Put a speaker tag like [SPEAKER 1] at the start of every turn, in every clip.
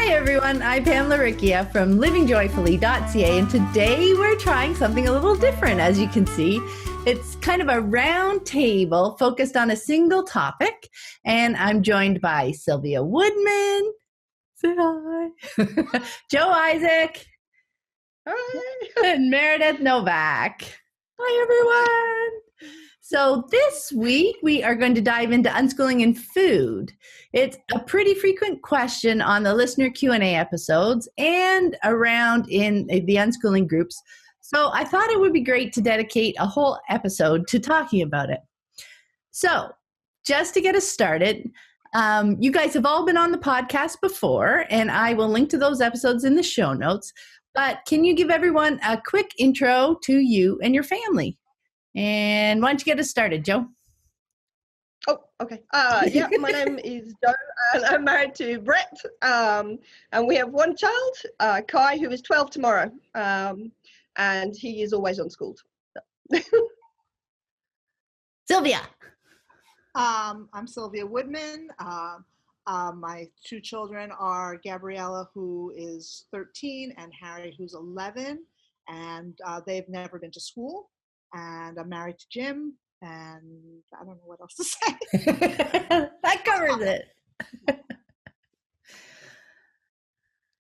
[SPEAKER 1] Hi everyone, I'm Pamela Riccia from livingjoyfully.ca, and today we're trying something a little different. As you can see, it's kind of a round table focused on a single topic, and I'm joined by Sylvia Woodman. Say hi. Joe Isaac.
[SPEAKER 2] Hi.
[SPEAKER 1] And Meredith Novak. Hi everyone. So this week we are going to dive into unschooling and food. It's a pretty frequent question on the listener Q&A episodes and around in the unschooling groups. So I thought it would be great to dedicate a whole episode to talking about it. So just to get us started, you guys have all been on the podcast before, and I will link to those episodes in the show notes. But can you give everyone a quick intro to you and your family? And why don't you get us started, Joe?
[SPEAKER 2] Oh, okay. Yeah, my name is Joe, and I'm married to Brett. And we have one child, Kai, who is 12 tomorrow. And he is always unschooled.
[SPEAKER 1] Sylvia.
[SPEAKER 3] I'm Sylvia Woodman. My two children are Gabriella, who is 13, and Harry, who's 11. And they've never been to school. And I'm married to Jim, and I don't know what else to say.
[SPEAKER 1] That covers it.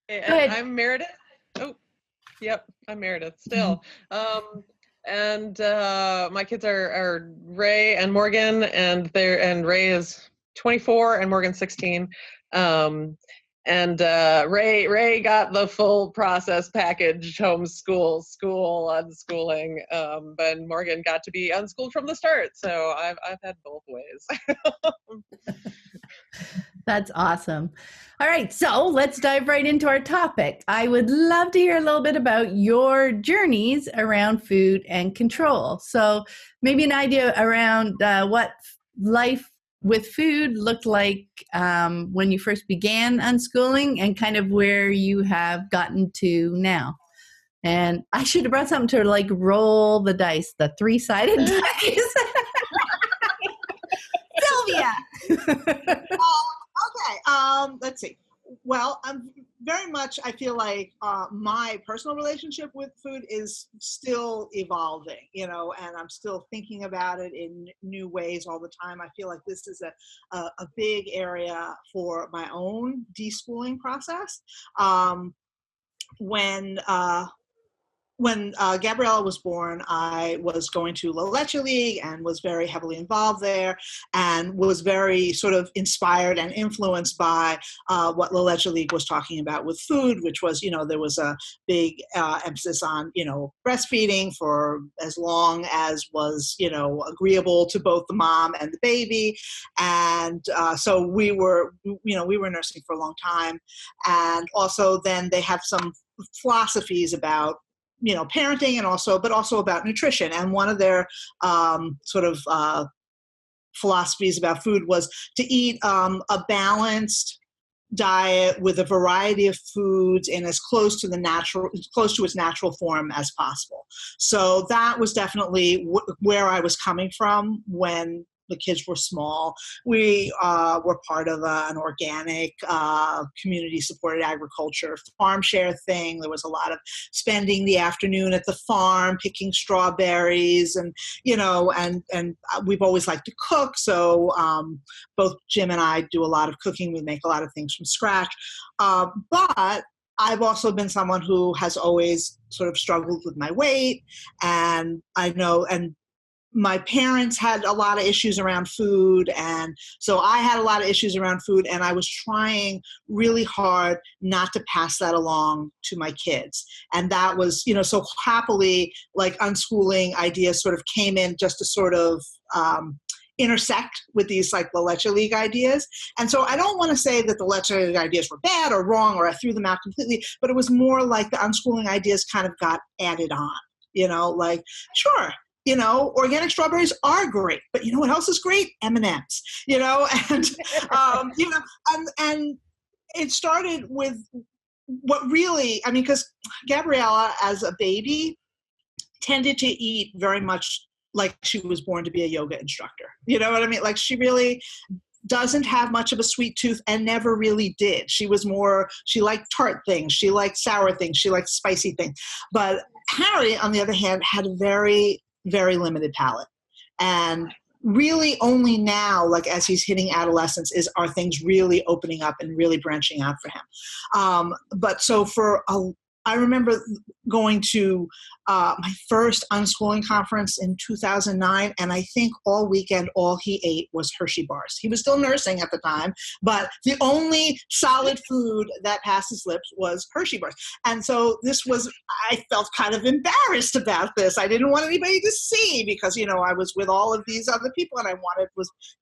[SPEAKER 4] And I'm Meredith. Oh, yep, I'm Meredith still. And my kids are Ray and Morgan, and Ray is 24 and Morgan's 16. And Ray got the full process package: homeschool, school, unschooling. But Morgan got to be unschooled from the start, so I've had both ways.
[SPEAKER 1] That's awesome. All right, so let's dive right into our topic. I would love to hear a little bit about your journeys around food and control. So maybe an idea around what life with food looked like when you first began unschooling, and kind of where you have gotten to now. And I should have brought something to like roll the dice, the three-sided dice. Sylvia.
[SPEAKER 3] Okay, let's see. Well, I'm very much, I feel like my personal relationship with food is still evolving, and I'm still thinking about it in new ways all the time. I feel like this is a big area for my own deschooling process. When Gabriella was born, I was going to La Leche League and was very heavily involved there, and was very sort of inspired and influenced by what La Leche League was talking about with food, which was, there was a big emphasis on, breastfeeding for as long as was, agreeable to both the mom and the baby. And so we were nursing for a long time. And also then they have some philosophies about parenting, and also about nutrition. And one of their philosophies about food was to eat a balanced diet with a variety of foods in as close to its natural form as possible. So that was definitely where I was coming from when the kids were small. We were part of an organic community-supported agriculture farm share thing. There was a lot of spending the afternoon at the farm, picking strawberries, and and we've always liked to cook. So both Jim and I do a lot of cooking. We make a lot of things from scratch. But I've also been someone who has always sort of struggled with my weight, and my parents had a lot of issues around food, and so I had a lot of issues around food, and I was trying really hard not to pass that along to my kids. And that was, so happily, like, unschooling ideas sort of came in just to sort of intersect with these like La Leche League ideas. And so I don't want to say that the Leche League ideas were bad or wrong, or I threw them out completely, but it was more like the unschooling ideas kind of got added on, like, sure, organic strawberries are great, but you know what else is great? M&Ms, and, and it started with what really, because Gabriella as a baby tended to eat very much like she was born to be a yoga instructor. You know what I mean? Like, she really doesn't have much of a sweet tooth and never really did. She liked tart things. She liked sour things. She liked spicy things. But Harry, on the other hand, had a very, very limited palate. And really only now, like as he's hitting adolescence, are things really opening up and really branching out for him. But so I remember going to my first unschooling conference in 2009, and I think all weekend, all he ate was Hershey bars. He was still nursing at the time, but the only solid food that passed his lips was Hershey bars. And so I felt kind of embarrassed about this. I didn't want anybody to see because, I was with all of these other people and I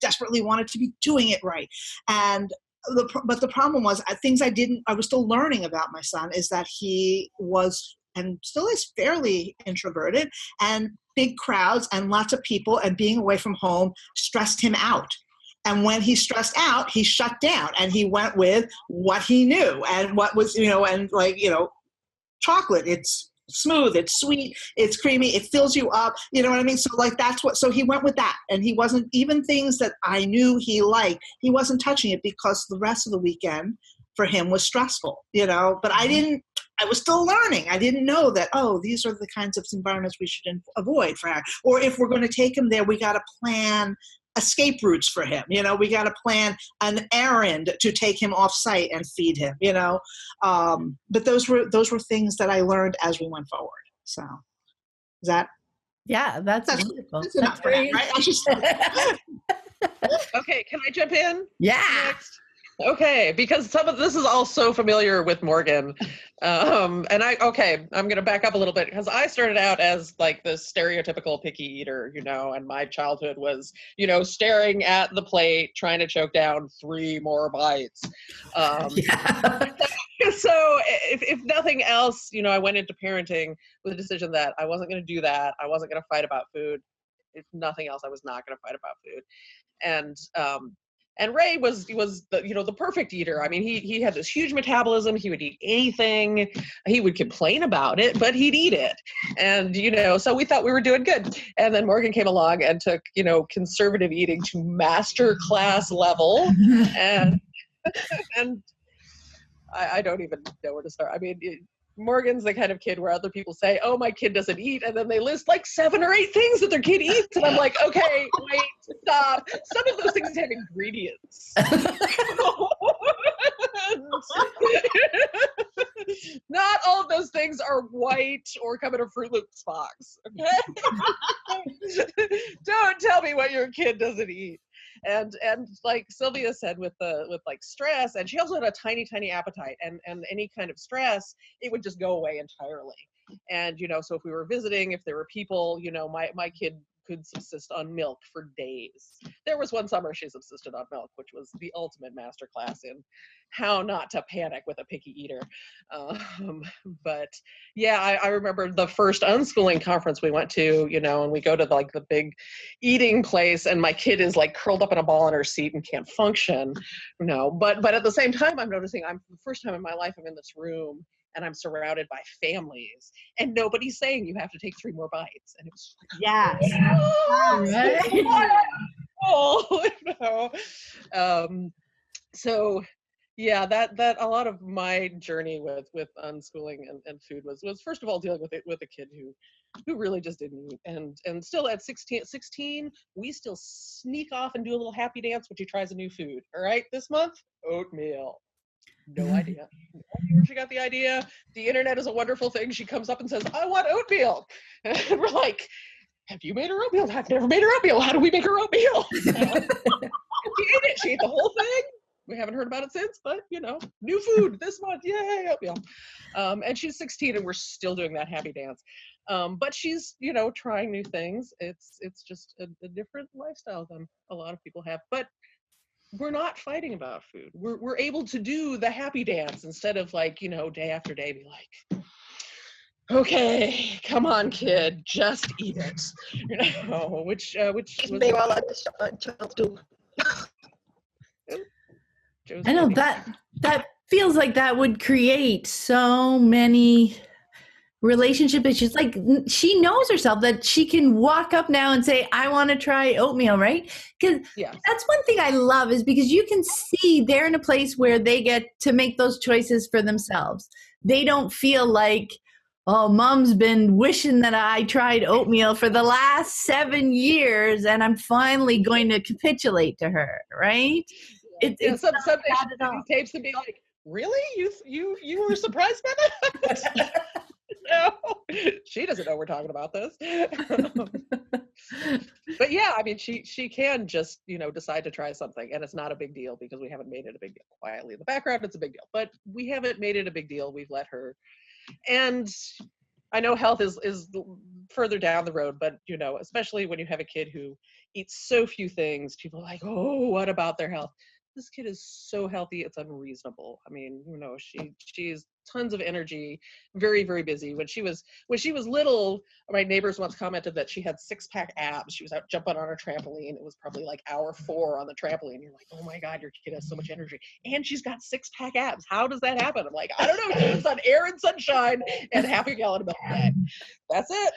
[SPEAKER 3] desperately wanted to be doing it right. But the problem was things I was still learning about my son is that he was and still is fairly introverted, and big crowds and lots of people and being away from home stressed him out. And when he stressed out, he shut down and he went with what he knew and what was, chocolate. It's smooth, it's sweet, it's creamy, it fills you up, you know what I mean? So he went with that, and he wasn't, even things that I knew he liked, he wasn't touching it because the rest of the weekend for him was stressful, but I was still learning. I didn't know that, these are the kinds of environments we should avoid for him. Or if we're going to take him there, we got to plan escape routes for him. We got to plan an errand to take him off site and feed him, but those were things that I learned as we went forward. So is that?
[SPEAKER 1] Yeah, that's wonderful.
[SPEAKER 3] That's great. Right?
[SPEAKER 4] Okay. Can I jump in?
[SPEAKER 1] Yeah.
[SPEAKER 4] Next? Okay, because some of this is all so familiar with Morgan. I'm going to back up a little bit because I started out as like the stereotypical picky eater, and my childhood was, staring at the plate, trying to choke down 3 more bites. So if nothing else, I went into parenting with a decision that I wasn't going to do that. I wasn't going to fight about food. If nothing else, I was not going to fight about food. And Ray was the perfect eater. I mean, he had this huge metabolism. He would eat anything. He would complain about it, but he'd eat it. And, so we thought we were doing good. And then Morgan came along and took, conservative eating to master class level. And I don't even know where to start. I mean, Morgan's the kind of kid where other people say, oh, my kid doesn't eat. And then they list like 7 or 8 things that their kid eats. And I'm like, okay, wait, stop. Some of those things have ingredients. Not all of those things are white or come in a Fruit Loops box. Okay? Don't tell me what your kid doesn't eat. And like Sylvia said, with like stress, and she also had a tiny appetite, and any kind of stress, it would just go away entirely. And so if we were visiting, if there were people, my kid could subsist on milk for days. There was one summer she subsisted on milk, which was the ultimate masterclass in how not to panic with a picky eater. But yeah, I remember the first unschooling conference we went to, and we go to like the big eating place, and my kid is like curled up in a ball in her seat and can't function, but at the same time, I'm noticing for the first time in my life, I'm in this room and I'm surrounded by families, and nobody's saying you have to take 3 more bites. And it was like, So yeah, that a lot of my journey with unschooling and food was first of all dealing with a kid who really just didn't eat, and still at 16 we still sneak off and do a little happy dance when she tries a new food. All right, this month, oatmeal. No idea where she got the idea. The internet is a wonderful thing. She comes up and says, I want oatmeal. And we're like, have you made her oatmeal? I've never made her oatmeal. How do we make her oatmeal? She ate it. She ate the whole thing. We haven't heard about it since, but new food this month. Yay, oatmeal. And she's 16 and we're still doing that happy dance. But she's, trying new things. It's just a different lifestyle than a lot of people have. But we're not fighting about food. We're able to do the happy dance instead of like, day after day be like, okay, come on, kid, just eat it. Which
[SPEAKER 2] they all like the child do.
[SPEAKER 1] I know that feels like that would create so many relationship issues. Like she knows herself that she can walk up now and say, I want to try oatmeal, right? Because that's one thing I love is because you can see they're in a place where they get to make those choices for themselves. They don't feel like, oh, mom's been wishing that I tried oatmeal for the last 7 years and I'm finally going to capitulate to her, right?
[SPEAKER 4] It's some tapes to be like, really? You were surprised by that? No, she doesn't know we're talking about this. But yeah, I mean, she can just, decide to try something, and it's not a big deal because we haven't made it a big deal. Quietly in the background, it's a big deal, but we haven't made it a big deal. We've let her, and I know health is further down the road, but especially when you have a kid who eats so few things, people are like, oh, what about their health? This kid is so healthy, it's unreasonable. I mean, she's tons of energy, very, very busy. When she was little, my neighbors once commented that she had 6-pack abs. She was out jumping on her trampoline. It was probably like hour 4 on the trampoline. You're like, oh my God, your kid has so much energy. And she's got 6-pack abs. How does that happen? I'm like, I don't know. She lives on air and sunshine and half a gallon of milk a day. That's it.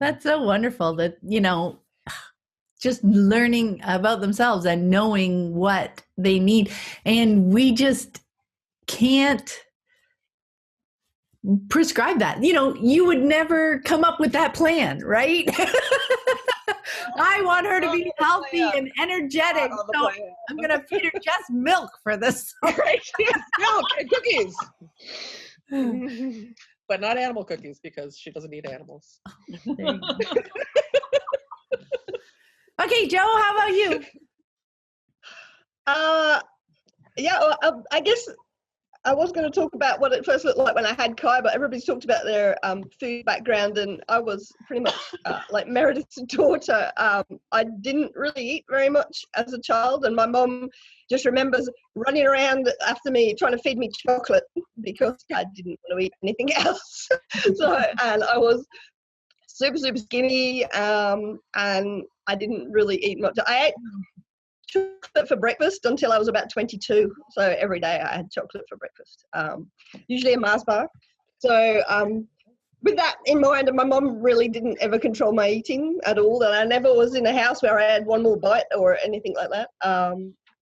[SPEAKER 1] That's so wonderful that, just learning about themselves and knowing what they need. And we just can't prescribe that. You would never come up with that plan, right? I want her to be healthy and energetic, so I'm going to feed her just milk for this.
[SPEAKER 4] Right? Milk and cookies. But not animal cookies because she doesn't eat animals.
[SPEAKER 1] Okay, Joe, how about you?
[SPEAKER 2] I guess I was going to talk about what it first looked like when I had Kai, but everybody's talked about their food background, and I was pretty much like Meredith's daughter. I didn't really eat very much as a child, and my mom just remembers running around after me trying to feed me chocolate because I didn't want to eat anything else. And I was super, super skinny, and I didn't really eat much. I ate chocolate for breakfast until I was about 22. So every day I had chocolate for breakfast, usually a Mars bar. So with that in mind, and my mom really didn't ever control my eating at all. And I never was in a house where I had one more bite or anything like that.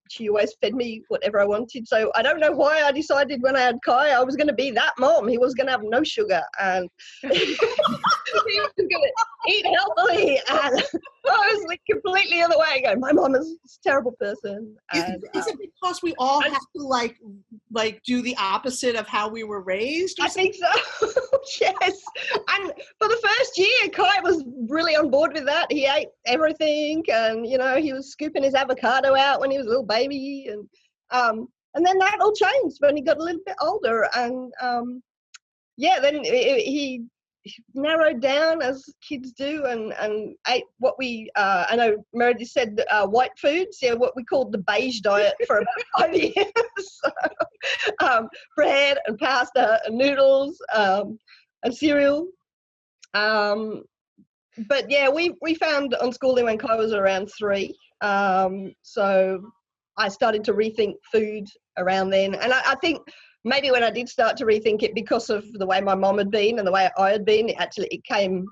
[SPEAKER 2] She always fed me whatever I wanted. So I don't know why I decided when I had Kai, I was going to be that mom. He was going to have no sugar and he was going to eat healthily. And I was like completely other way, going, my mom is a terrible person. And,
[SPEAKER 3] is it because we all have to like do the opposite of how we were raised?
[SPEAKER 2] I think so. Yes. And for the first year, Kai was really on board with that. He ate everything, and he was scooping his avocado out when he was a little baby, and then that all changed when he got a little bit older, and then he narrowed down as kids do, and ate what we I know Meredith said white foods, what we called the beige diet for about 5 years. So, bread and pasta and noodles and cereal. But yeah, we found unschooling when Kai was around 3. So I started to rethink food around then, and I think maybe when I did start to rethink it because of the way my mom had been and the way I had been, it came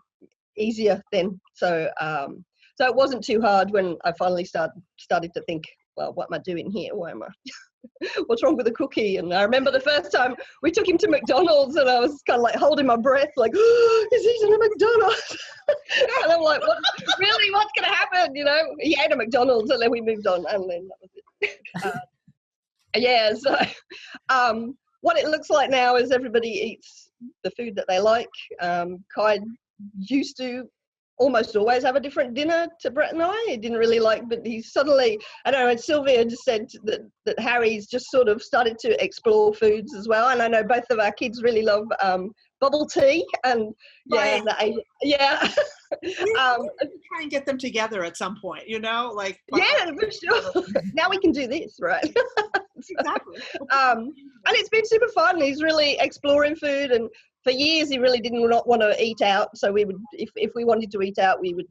[SPEAKER 2] easier then. So so it wasn't too hard when I finally started to think, well, what am I doing here? Why am I? What's wrong with the cookie? And I remember the first time we took him to McDonald's, and I was kind of like holding my breath, like, oh, he's eating a McDonald's. And I'm like, what's going to happen? He ate a McDonald's, and then we moved on, and then that was it. So what it looks like now is everybody eats the food that they like. Kai used to almost always have a different dinner to Brett and I. He didn't really like, but he suddenly, I don't know, Sylvia just said that Harry's just sort of started to explore foods as well. And I know both of our kids really love bubble tea, and
[SPEAKER 3] right.
[SPEAKER 2] Yeah.
[SPEAKER 3] Try and get them together at some point, like.
[SPEAKER 2] Yeah, for sure. Now we can do this, right?
[SPEAKER 3] Exactly.
[SPEAKER 2] And it's been super fun. He's really exploring food, and for years he really didn't not want to eat out. So we would, if we wanted to eat out, we would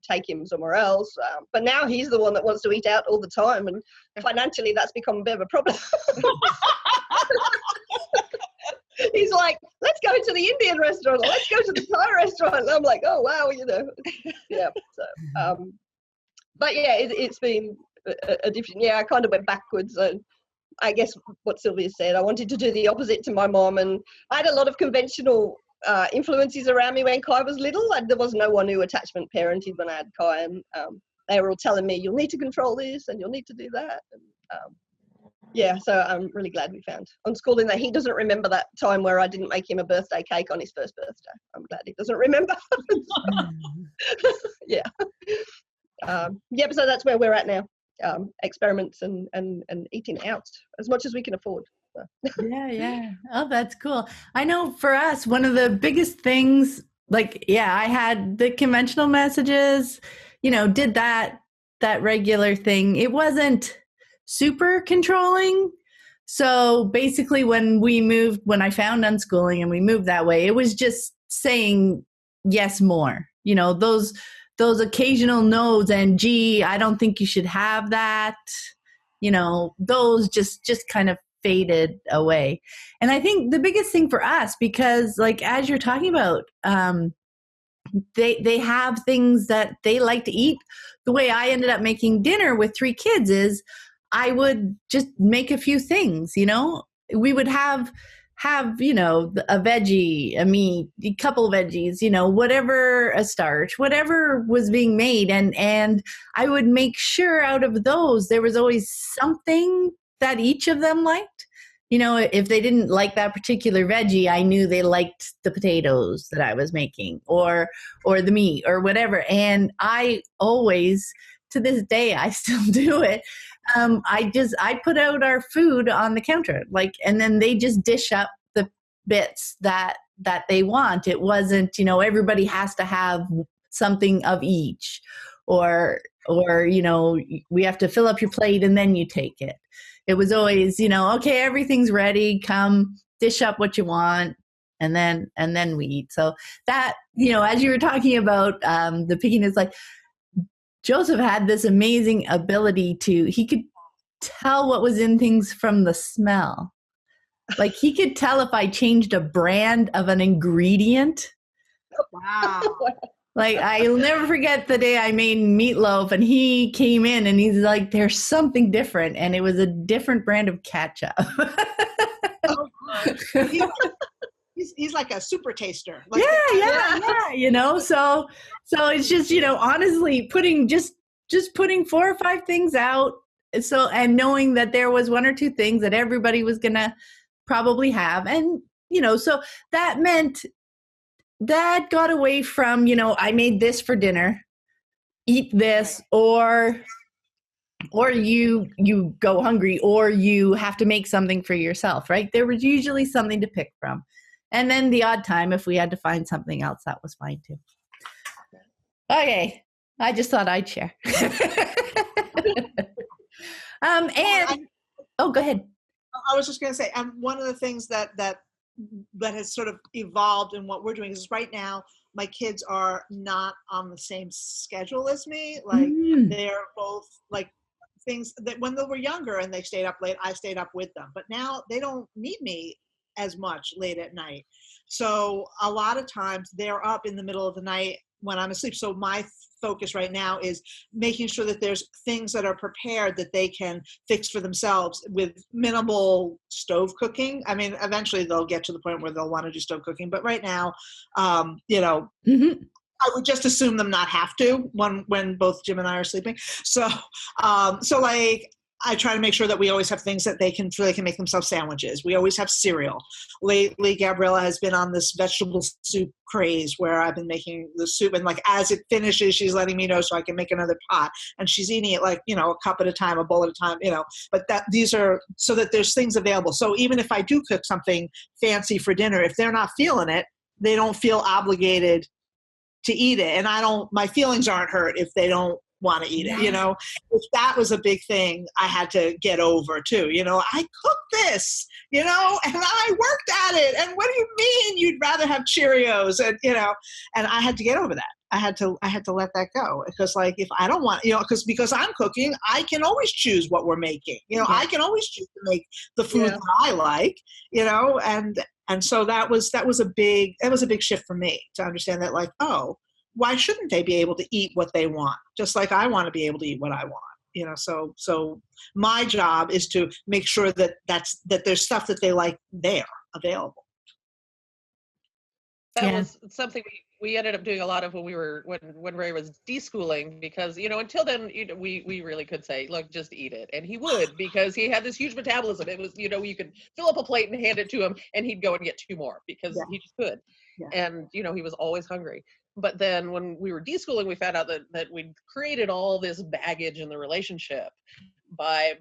[SPEAKER 2] take him somewhere else. But now he's the one that wants to eat out all the time, and financially that's become a bit of a problem. He's like, let's go to the Indian restaurant, or let's go to the Thai restaurant. And I'm like, oh, wow, yeah. So, but yeah, it's been a different, I kind of went backwards. And I guess what Sylvia said, I wanted to do the opposite to my mom. And I had a lot of conventional influences around me when Kai was little. There was no one who attachment parented when I had Kai. And they were all telling me, you'll need to control this and you'll need to do that. And, so I'm really glad we found Unschooling that he doesn't remember that time where I didn't make him a birthday cake on his first birthday. I'm glad he doesn't remember. So that's where we're at now. Experiments and eating out as much as we can afford.
[SPEAKER 1] Yeah. Oh, that's cool. I know for us, one of the biggest things, I had the conventional messages, did that regular thing. It wasn't super controlling. So basically when I found Unschooling and we moved that way, it was just saying yes more, those occasional no's and gee, I don't think you should have that, those just kind of faded away. And I think the biggest thing for us, because as you're talking about, they have things that they like to eat. The way I ended up making dinner with 3 kids is I would just make a few things, we would have a veggie, a meat, a couple of veggies, whatever, a starch, whatever was being made. And I would make sure out of those, there was always something that each of them liked. If they didn't like that particular veggie, I knew they liked the potatoes that I was making or the meat or whatever. And I always, to this day, I still do it. I put out our food on the counter, and then they just dish up the bits that they want. It wasn't, everybody has to have something of each, or we have to fill up your plate and then you take it. It was always, okay, everything's ready, come dish up what you want, and then we eat. So that, as you were talking about the picking, it's Joseph had this amazing ability he could tell what was in things from the smell. He could tell if I changed a brand of an ingredient.
[SPEAKER 3] Wow.
[SPEAKER 1] I'll never forget the day I made meatloaf and he came in and he's like, there's something different. And it was a different brand of ketchup.
[SPEAKER 3] He's like a super taster.
[SPEAKER 1] Yeah. So it's just, honestly putting putting 4 or 5 things out. So, and knowing that there was 1 or 2 things that everybody was going to probably have. And, so that meant that got away from, I made this for dinner, eat this, or you go hungry, or you have to make something for yourself, right? There was usually something to pick from. And then the odd time, if we had to find something else, that was fine too. Okay. I just thought I'd share. Go ahead.
[SPEAKER 3] I was just going to say, one of the things that has sort of evolved in what we're doing is right now, my kids are not on the same schedule as me. They're both things that when they were younger and they stayed up late, I stayed up with them. But now they don't need me as much late at night. So a lot of times they're up in the middle of the night when I'm asleep. So my focus right now is making sure that there's things that are prepared that they can fix for themselves with minimal stove cooking. I mean, eventually they'll get to the point where they'll want to do stove cooking. But right now,
[SPEAKER 1] Mm-hmm.
[SPEAKER 3] I would just assume them not have to when both Jim and I are sleeping. So I try to make sure that we always have things that they can make themselves sandwiches. We always have cereal. Lately, Gabriella has been on this vegetable soup craze where I've been making the soup, and as it finishes, she's letting me know so I can make another pot. And she's eating it a cup at a time, a bowl at a time, But these are so that there's things available. So even if I do cook something fancy for dinner, if they're not feeling it, they don't feel obligated to eat it, and my feelings aren't hurt if they don't want to eat it, If that was a big thing I had to get over too, I cooked this, and I worked at it, and what do you mean you'd rather have Cheerios? And and I had to get over that. I had to let that go, because if I don't want, because I'm cooking, I can always choose what we're making, I can always choose to make the food that I like, And so that was a big shift for me to understand that, like, oh, why shouldn't they be able to eat what they want, just like I want to be able to eat what I want? So my job is to make sure that there's stuff that they like there available.
[SPEAKER 4] That was something we ended up doing a lot of when Ray was deschooling, because until then we really could say, look, just eat it, and he would, because he had this huge metabolism. It was you could fill up a plate and hand it to him, and he'd go and get 2 more because he just could, and he was always hungry. But then when we were deschooling, we found out that we'd created all this baggage in the relationship by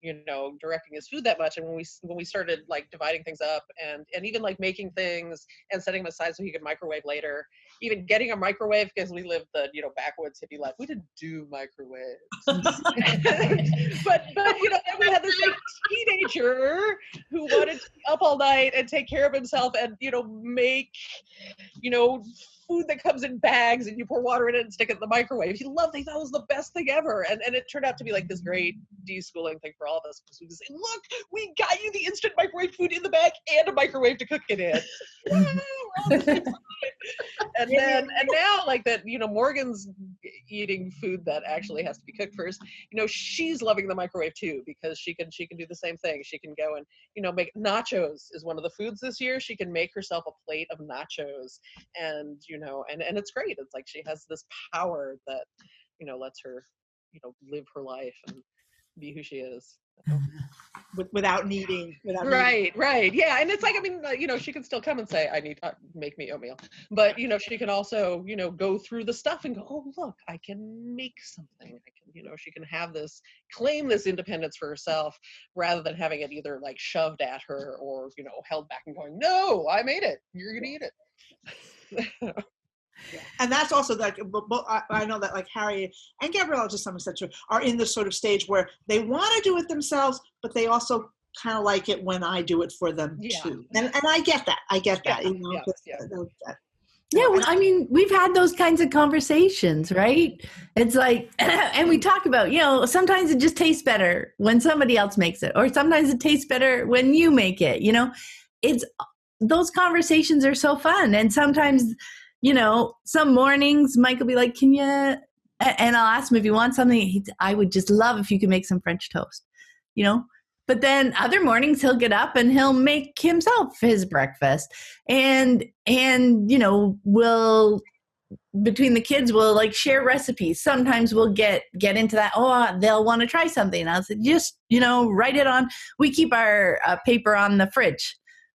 [SPEAKER 4] directing his food that much. And when we started like dividing things up and even like making things and setting them aside so he could microwave later, even getting a microwave, because we lived the backwoods hippie life, we didn't do microwaves. but we had this like teenager who wanted to be up all night and take care of himself and make food that comes in bags and you pour water in it and stick it in the microwave. He thought it was the best thing ever. And it turned out to be like this great deschooling thing for all of us, because we could say, look, we got you the instant microwave food in the bag and a microwave to cook it in. Wow, we're all the same time. And now like that, Morgan's eating food that actually has to be cooked first. She's loving the microwave too, because she can do the same thing. She can go and make nachos is one of the foods this year. She can make herself a plate of nachos, and and it's great. It's like she has this power that lets her live her life and be who she is.
[SPEAKER 3] Without needing.
[SPEAKER 4] Right. Yeah. And it's like, she can still come and say, I need make me oatmeal. But, she can also, go through the stuff and go, oh, look, I can make something. She can claim this independence for herself, rather than having it either like shoved at her or, held back and going, no, I made it. You're going to eat it.
[SPEAKER 3] And that's also like, I know that like Harry and Gabrielle, to some extent, are in this sort of stage where they want to do it themselves, but they also kind of like it when I do it for them too. And I get that.
[SPEAKER 1] Yeah, well, we've had those kinds of conversations, right? It's like, and we talk about, sometimes it just tastes better when somebody else makes it, or sometimes it tastes better when you make it. It's those conversations are so fun, and sometimes. Some mornings Mike will be like, can you, and I'll ask him if he wants something. I would just love if you could make some French toast, but then other mornings he'll get up and he'll make himself his breakfast, and we'll, between the kids, we'll like share recipes. Sometimes we'll get into that. Oh, they'll want to try something. I'll say, just, write it on. We keep our paper on the fridge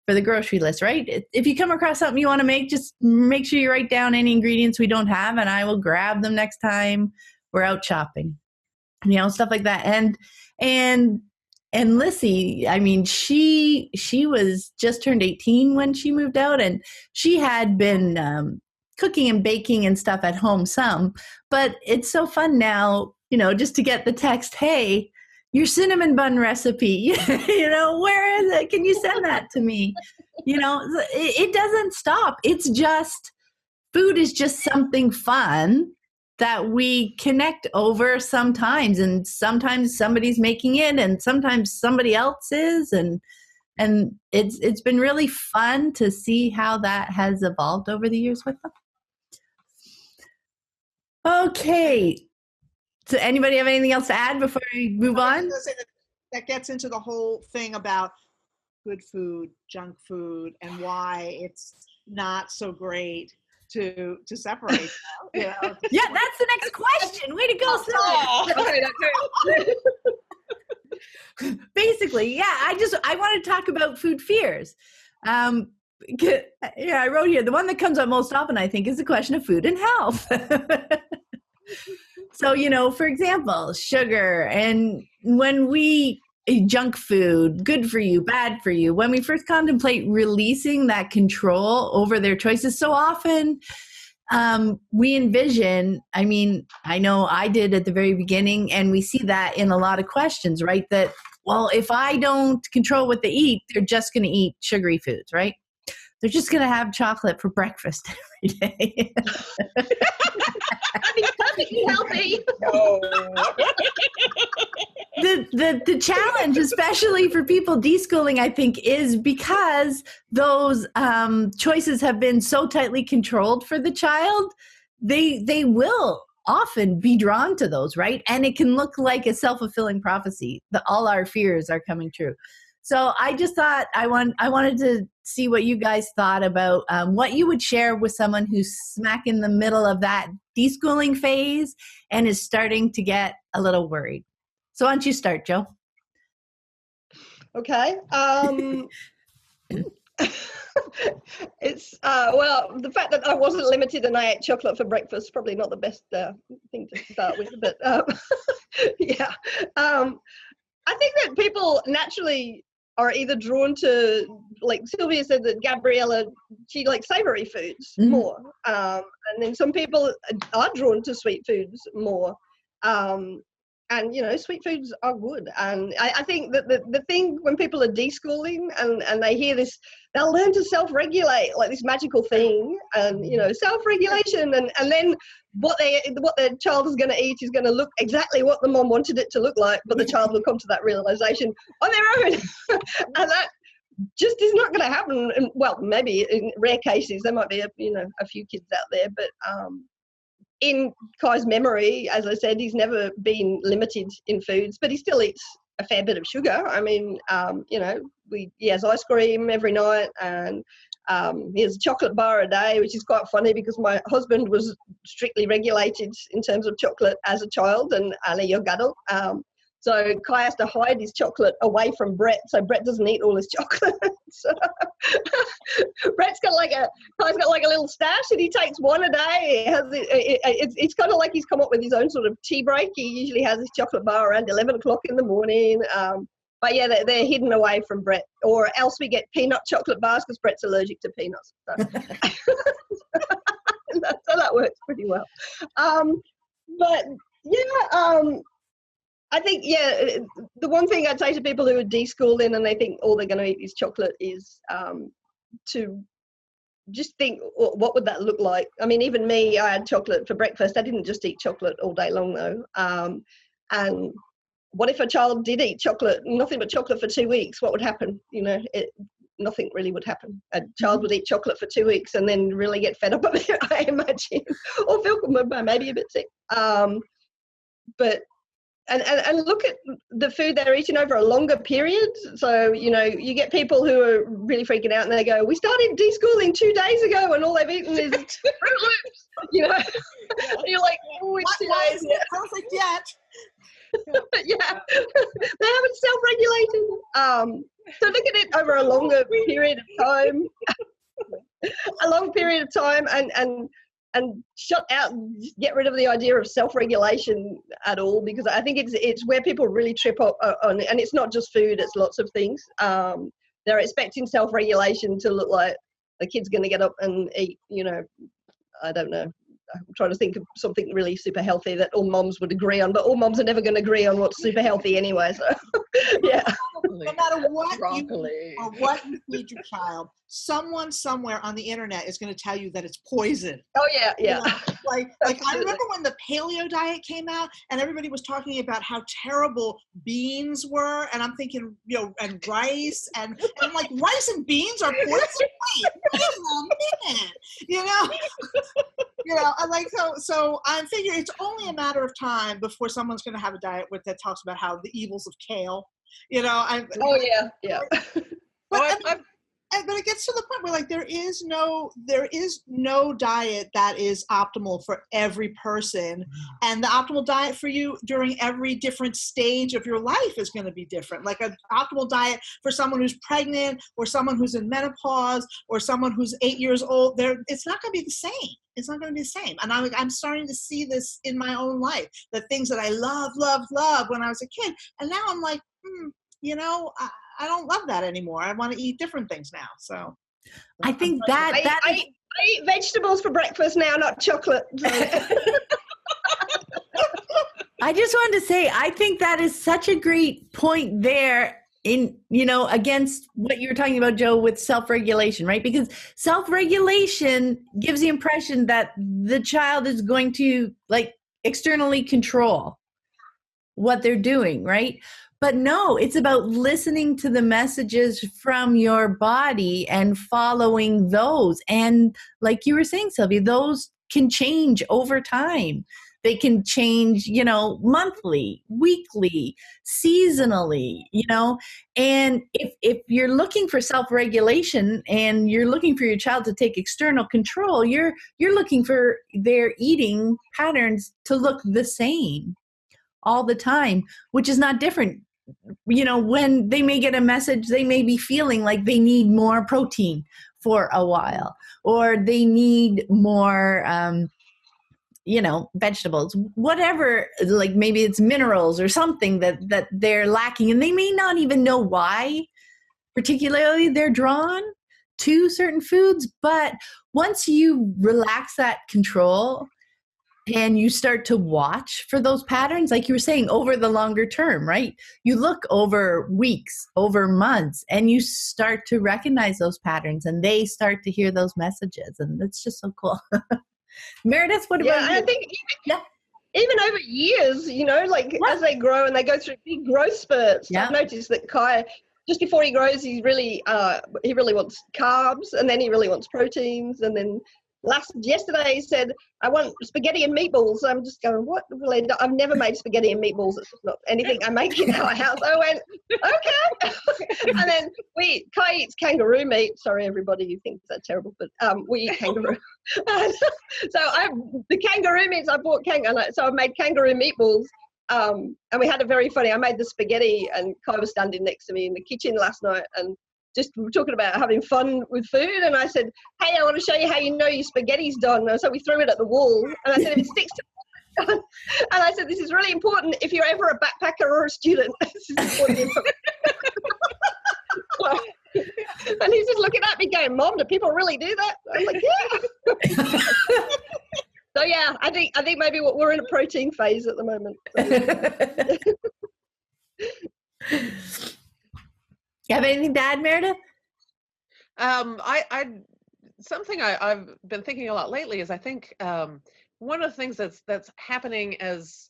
[SPEAKER 1] for the grocery list, right? If you come across something you want to make, just make sure you write down any ingredients we don't have, and I will grab them next time we're out shopping, stuff like that. And Lissy, she was just turned 18 when she moved out, and she had been cooking and baking and stuff at home some, but it's so fun now, just to get the text, hey, your cinnamon bun recipe, where is it? Can you send that to me? It doesn't stop. It's just, food is just something fun that we connect over sometimes. And sometimes somebody's making it and sometimes somebody else is. And it's been really fun to see how that has evolved over the years with them. Okay. So anybody have anything else to add before we move on?
[SPEAKER 3] That gets into the whole thing about good food, junk food, and why it's not so great to separate them.
[SPEAKER 1] Yeah, that's the next question. Way to go, Sylvia. Basically, yeah, I want to talk about food fears. I wrote here, the one that comes up most often, I think, is the question of food and health. So, for example, sugar, and when we junk food, good for you, bad for you, when we first contemplate releasing that control over their choices, so often we envision, I know I did at the very beginning, and we see that in a lot of questions, right? That, well, if I don't control what they eat, they're just going to eat sugary foods, right? They're just going to have chocolate for breakfast every day. Perfectly healthy. No. the challenge, especially for people deschooling, I think, is because those choices have been so tightly controlled for the child, they will often be drawn to those, right? And it can look like a self-fulfilling prophecy that all our fears are coming true. So I just thought I wanted to see what you guys thought about what you would share with someone who's smack in the middle of that deschooling phase and is starting to get a little worried. So why don't you start, Joe?
[SPEAKER 2] Okay. It's well, the fact that I wasn't limited and I ate chocolate for breakfast, probably not the best thing to start with, but yeah. I think that people naturally are either drawn to, like Sylvia said, that Gabriella, she likes savory foods more, and then some people are drawn to sweet foods more. And sweet foods are good, and I think that the thing when people are deschooling and they hear this, they'll learn to self-regulate, like this magical thing, and self-regulation, and then what their child is going to eat is going to look exactly what the mom wanted it to look like, but the child will come to that realization on their own. And that just is not going to happen. And, well, maybe in rare cases there might be a few kids out there, but in Kai's memory, as I said, he's never been limited in foods, but he still eats a fair bit of sugar. I mean, he has ice cream every night, and he has a chocolate bar a day, which is quite funny because my husband was strictly regulated in terms of chocolate as a child and a young adult. So Kai has to hide his chocolate away from Brett, so Brett doesn't eat all his chocolate. So Kai's got like a little stash, and he takes one a day. It's kind of like he's come up with his own sort of tea break. He usually has his chocolate bar around 11 o'clock in the morning. But yeah, they're hidden away from Brett, or else we get peanut chocolate bars because Brett's allergic to peanuts. So, so that works pretty well. But yeah. I think, the one thing I'd say to people who are deschooling and they think all they're going to eat is chocolate is to just think, what would that look like? I mean, even me, I had chocolate for breakfast. I didn't just eat chocolate all day long, though. And what if a child did eat chocolate, nothing but chocolate for 2 weeks? What would happen? Nothing really would happen. A child would eat chocolate for 2 weeks and then really get fed up of it, I imagine, or feel maybe a bit sick. But And look at the food they're eating over a longer period. So, you get people who are really freaking out and they go, we started deschooling 2 days ago and all they've eaten is Fruit Loops, And you're like, oh, it's 2 days.
[SPEAKER 3] Perfect yet.
[SPEAKER 2] Yeah, they haven't self-regulated. So look at it over a longer period of time. A long period of time and shut out, get rid of the idea of self-regulation at all, because I think it's where people really trip up on, and it's not just food, it's lots of things. They're expecting self-regulation to look like the kid's going to get up and eat, I don't know. I'm trying to think of something really super healthy that all moms would agree on, but all moms are never going to agree on what's super healthy anyway. So, yeah.
[SPEAKER 3] No matter what you feed your child, someone somewhere on the internet is going to tell you that it's poison.
[SPEAKER 2] Oh yeah, yeah.
[SPEAKER 3] Like I remember when the paleo diet came out and everybody was talking about how terrible beans were, and I'm thinking, and rice, and I'm like, rice and beans are poison? Wait a minute, and like so I'm figuring it's only a matter of time before someone's going to have a diet that talks about how the evils of kale.
[SPEAKER 2] Oh yeah.
[SPEAKER 3] But it gets to the point where there is no diet that is optimal for every person, and the optimal diet for you during every different stage of your life is going to be different. Like an optimal diet for someone who's pregnant, or someone who's in menopause, or someone who's 8 years old. It's not going to be the same. It's not going to be the same. And I'm starting to see this in my own life. The things that I love when I was a kid, and now I'm like, I don't love that anymore. I want to eat different things now. So
[SPEAKER 1] I think I
[SPEAKER 2] eat vegetables for breakfast now, not chocolate.
[SPEAKER 1] I just wanted to say, I think that is such a great point there in, against what you were talking about, Joe, with self-regulation, right? Because self-regulation gives the impression that the child is going to externally control. what they're doing, right? But no, it's about listening to the messages from your body and following those. And like you were saying, Sylvia, those can change over time. They can change, monthly, weekly, seasonally, and if you're looking for self-regulation and you're looking for your child to take external control, you're looking for their eating patterns to look the same all the time, which is not different. When they may get a message, they may be feeling like they need more protein for a while, or they need more, vegetables, whatever, like maybe it's minerals or something that they're lacking, and they may not even know why particularly they're drawn to certain foods. But once you relax that control and you start to watch for those patterns, like you were saying, over the longer term, right? You look over weeks, over months, and you start to recognize those patterns, and they start to hear those messages, and it's just so cool. Meredith, what about you?
[SPEAKER 2] I think even over years, as they grow and they go through big growth spurts, I've noticed that Kai, just before he grows, he really wants carbs, and then he really wants proteins, and then yesterday he said, I want spaghetti and meatballs. I'm just going, what? I've never made spaghetti and meatballs. It's just not anything I make in our house. I went, okay. And then Kai eats kangaroo meat. Sorry, everybody who thinks that's terrible, but we eat kangaroo. So the kangaroo meats I bought, so I made kangaroo meatballs. And we had I made the spaghetti, and Kai was standing next to me in the kitchen last night, and just we were talking about having fun with food, and I said, hey, I want to show you how you know your spaghetti's done. And so we threw it at the wall, and I said, if it sticks to and I said, this is really important if you're ever a backpacker or a student. This is important. And he's just looking at me going, Mom, do people really do that? I'm like, yeah. So yeah, I think maybe we're in a protein phase at the moment.
[SPEAKER 1] You have anything to add, Meredith?
[SPEAKER 4] Something I've been thinking a lot lately is I think one of the things that's happening as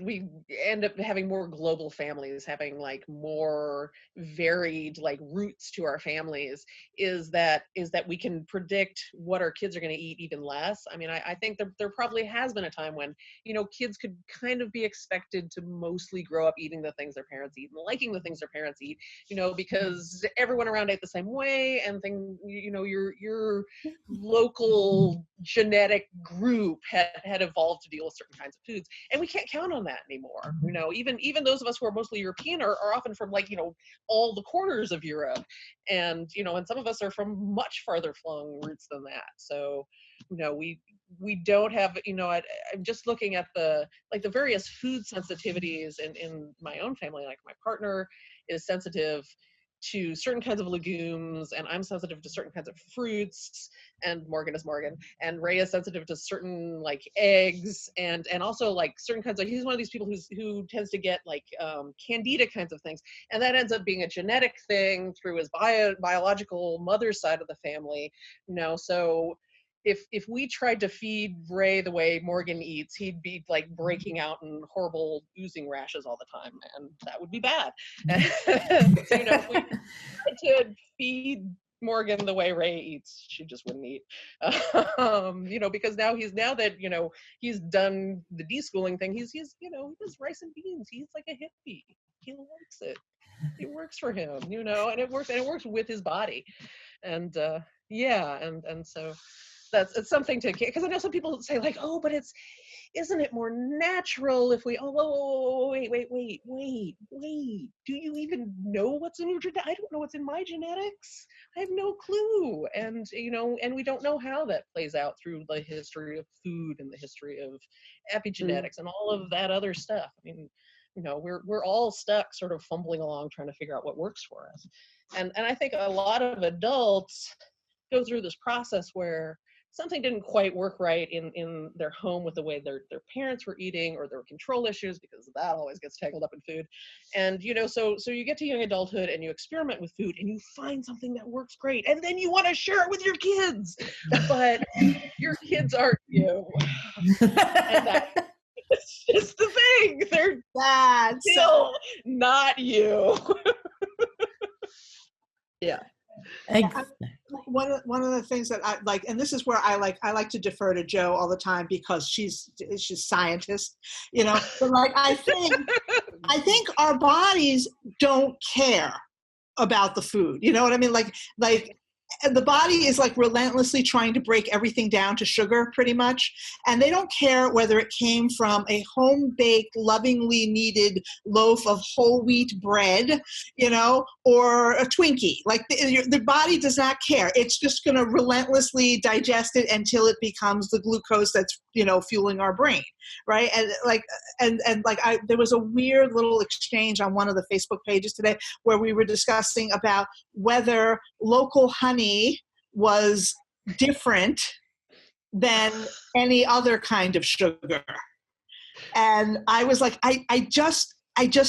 [SPEAKER 4] we end up having more global families, having like more varied like roots to our families, is that we can predict what our kids are going to eat even less. I mean, I think there probably has been a time when, kids could kind of be expected to mostly grow up eating the things their parents eat and liking the things their parents eat, because everyone around ate the same way, and your local genetic group had evolved to deal with certain kinds of foods, and we can't count on that anymore. Even those of us who are mostly European are often from all the corners of Europe, and and some of us are from much farther flung roots than that. So we don't have, I'm just looking at the various food sensitivities in my own family. Like my partner is sensitive to certain kinds of legumes, and I'm sensitive to certain kinds of fruits, and Morgan is Morgan, and Ray is sensitive to certain eggs, and also certain kinds of, he's one of these people who tends to get candida kinds of things, and that ends up being a genetic thing through his biological mother's side of the family. So if we tried to feed Ray the way Morgan eats, he'd be breaking out in horrible oozing rashes all the time, and that would be bad. So, if we tried to feed Morgan the way Ray eats, she just wouldn't eat. Because now that he's done the deschooling thing, he does rice and beans. He's like a hippie. He likes it. It works for him, and it works with his body. And and so it's something to, because I know some people say oh, but isn't it more natural if we, wait, do you even know what's in your genetics? I don't know what's in my genetics. I have no clue. And and we don't know how that plays out through the history of food and the history of epigenetics and all of that other stuff. I mean, we're all stuck sort of fumbling along trying to figure out what works for us. And I think a lot of adults go through this process where something didn't quite work right in their home with the way their parents were eating, or there were control issues, because that always gets tangled up in food. And so you get to young adulthood and you experiment with food and you find something that works great, and then you want to share it with your kids, but your kids aren't you. And it's just the thing.
[SPEAKER 3] bad.
[SPEAKER 4] Still not you.
[SPEAKER 2] Yeah.
[SPEAKER 3] One of the things that I like, and this is where I like to defer to Jo all the time because she's scientist, but like I think our bodies don't care about the food. You know what I mean? Like the body is like relentlessly trying to break everything down to sugar pretty much. And they don't care whether it came from a home-baked, lovingly kneaded loaf of whole wheat bread, or a Twinkie. Like the body does not care. It's just going to relentlessly digest it until it becomes the glucose that's, fueling our brain. Right. And there was a weird little exchange on one of the Facebook pages today where we were discussing about whether local honey was different than any other kind of sugar. And I was like, I just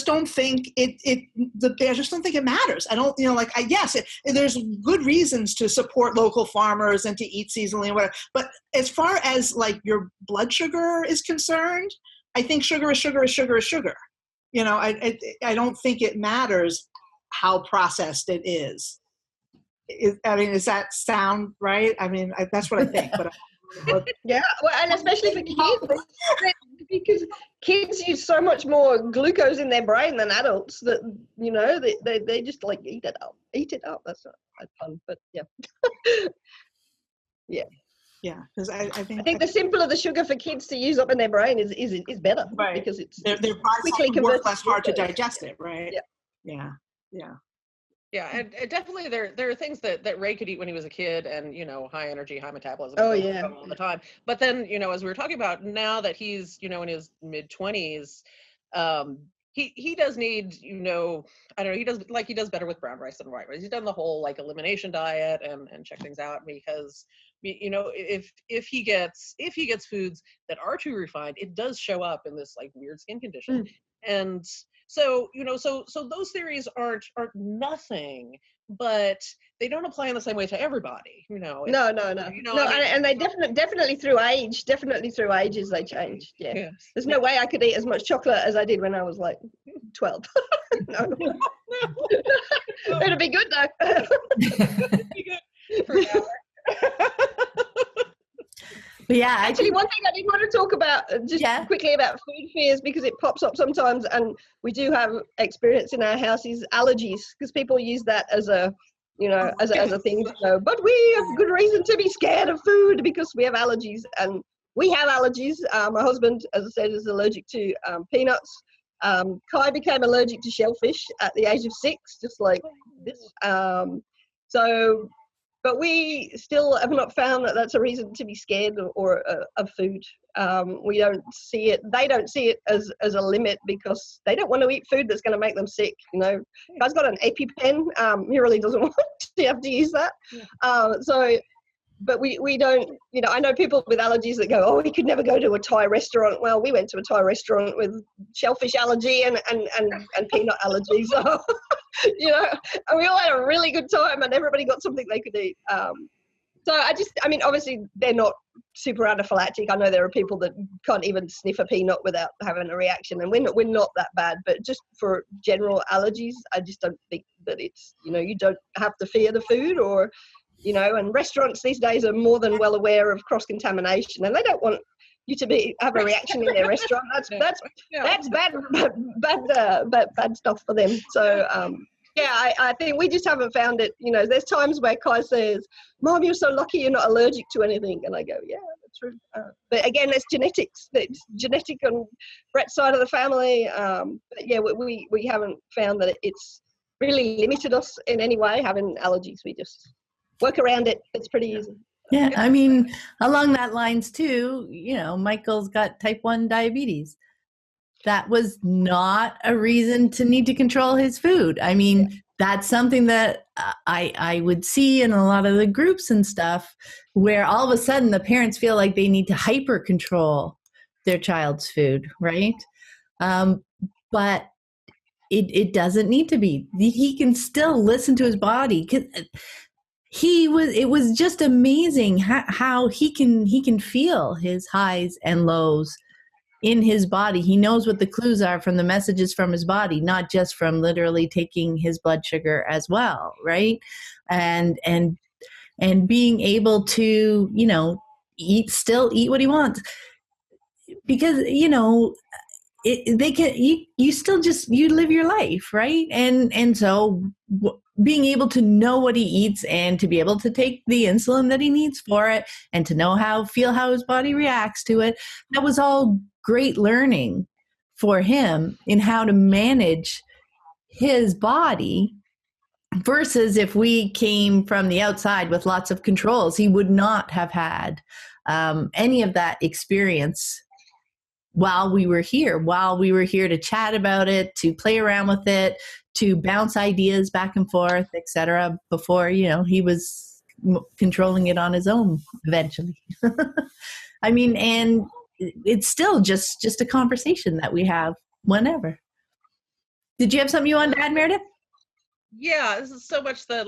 [SPEAKER 3] don't think I just don't think it matters. I don't, there's good reasons to support local farmers and to eat seasonally and whatever. But as far as like your blood sugar is concerned, I think sugar is sugar is sugar is sugar. I don't think it matters how processed it is. Does that sound right? That's what I think. But
[SPEAKER 2] yeah, well, and especially for kids, because kids use so much more glucose in their brain than adults that they just like eat it up. That's not fun, but yeah.
[SPEAKER 3] Yeah, because I
[SPEAKER 2] think the simpler the sugar for kids to use up in their brain is better,
[SPEAKER 3] right?
[SPEAKER 2] Because it's
[SPEAKER 3] their bodies work less hard to digest it, right? Yeah.
[SPEAKER 4] Yeah, and definitely there are things that Ray could eat when he was a kid, and high energy, high metabolism.
[SPEAKER 2] Oh yeah,
[SPEAKER 4] all the time. But then as we were talking about, now that he's in his mid-20s, he does need I don't know, he does better with brown rice than white rice. He's done the whole like elimination diet and check things out, because if he gets foods that are too refined, it does show up in this like weird skin condition. And so so those theories aren't nothing, but they don't apply in the same way to everybody. No.
[SPEAKER 2] And they definitely through ages they change. Yeah. There's no way I could eat as much chocolate as I did when I was like 12. No. It'd be good though.
[SPEAKER 4] It'd be good for an hour.
[SPEAKER 1] But yeah,
[SPEAKER 2] actually, one thing I did want to talk about quickly about food fears, because it pops up sometimes, and we do have experience in our house, is allergies, because people use that as a as a thing to go, but we have good reason to be scared of food because we have allergies, and we have allergies. My husband, as I said, is allergic to peanuts. Kai became allergic to shellfish at the age of 6, just like this. But we still have not found that that's a reason to be scared of food. We don't see it. They don't see it as a limit because they don't want to eat food that's going to make them sick. Guy's got an EpiPen. He really doesn't want to have to use that. But we don't, I know people with allergies that go, oh, we could never go to a Thai restaurant. Well, we went to a Thai restaurant with shellfish allergy and peanut allergy. So, and we all had a really good time and everybody got something they could eat. So obviously they're not super anaphylactic. I know there are people that can't even sniff a peanut without having a reaction, and we're not that bad. But just for general allergies, I just don't think that it's, you don't have to fear the food and restaurants these days are more than well aware of cross-contamination, and they don't want you to have a reaction in their restaurant. That's bad stuff for them. So I think we just haven't found it. There's times where Kai says, "Mom, you're so lucky you're not allergic to anything," and I go, "Yeah, that's true." But again, it's genetics. It's genetic on Brett's side of the family. But yeah, we haven't found that it's really limited us in any way having allergies. We just work around it. It's pretty easy.
[SPEAKER 1] Yeah, along that lines too, Michael's got type 1 diabetes. That was not a reason to need to control his food. That's something that I would see in a lot of the groups and stuff, where all of a sudden the parents feel like they need to hyper control their child's food, right? But it doesn't need to be. He can still listen to his body. It was just amazing how he can feel his highs and lows in his body. He knows what the clues are from the messages from his body, not just from literally taking his blood sugar as well, right? And being able to, still eat what he wants, because they can, you still just, you live your life, right? And so being able to know what he eats and to be able to take the insulin that he needs for it and to feel how his body reacts to it, that was all great learning for him in how to manage his body. Versus if we came from the outside with lots of controls, he would not have had any of that experience while we were here to chat about it, to play around with it, to bounce ideas back and forth, etc. before, he was controlling it on his own eventually. I mean, and it's still just a conversation that we have whenever. Did you have something you wanted to add, Meredith?
[SPEAKER 4] Yeah, this is so much the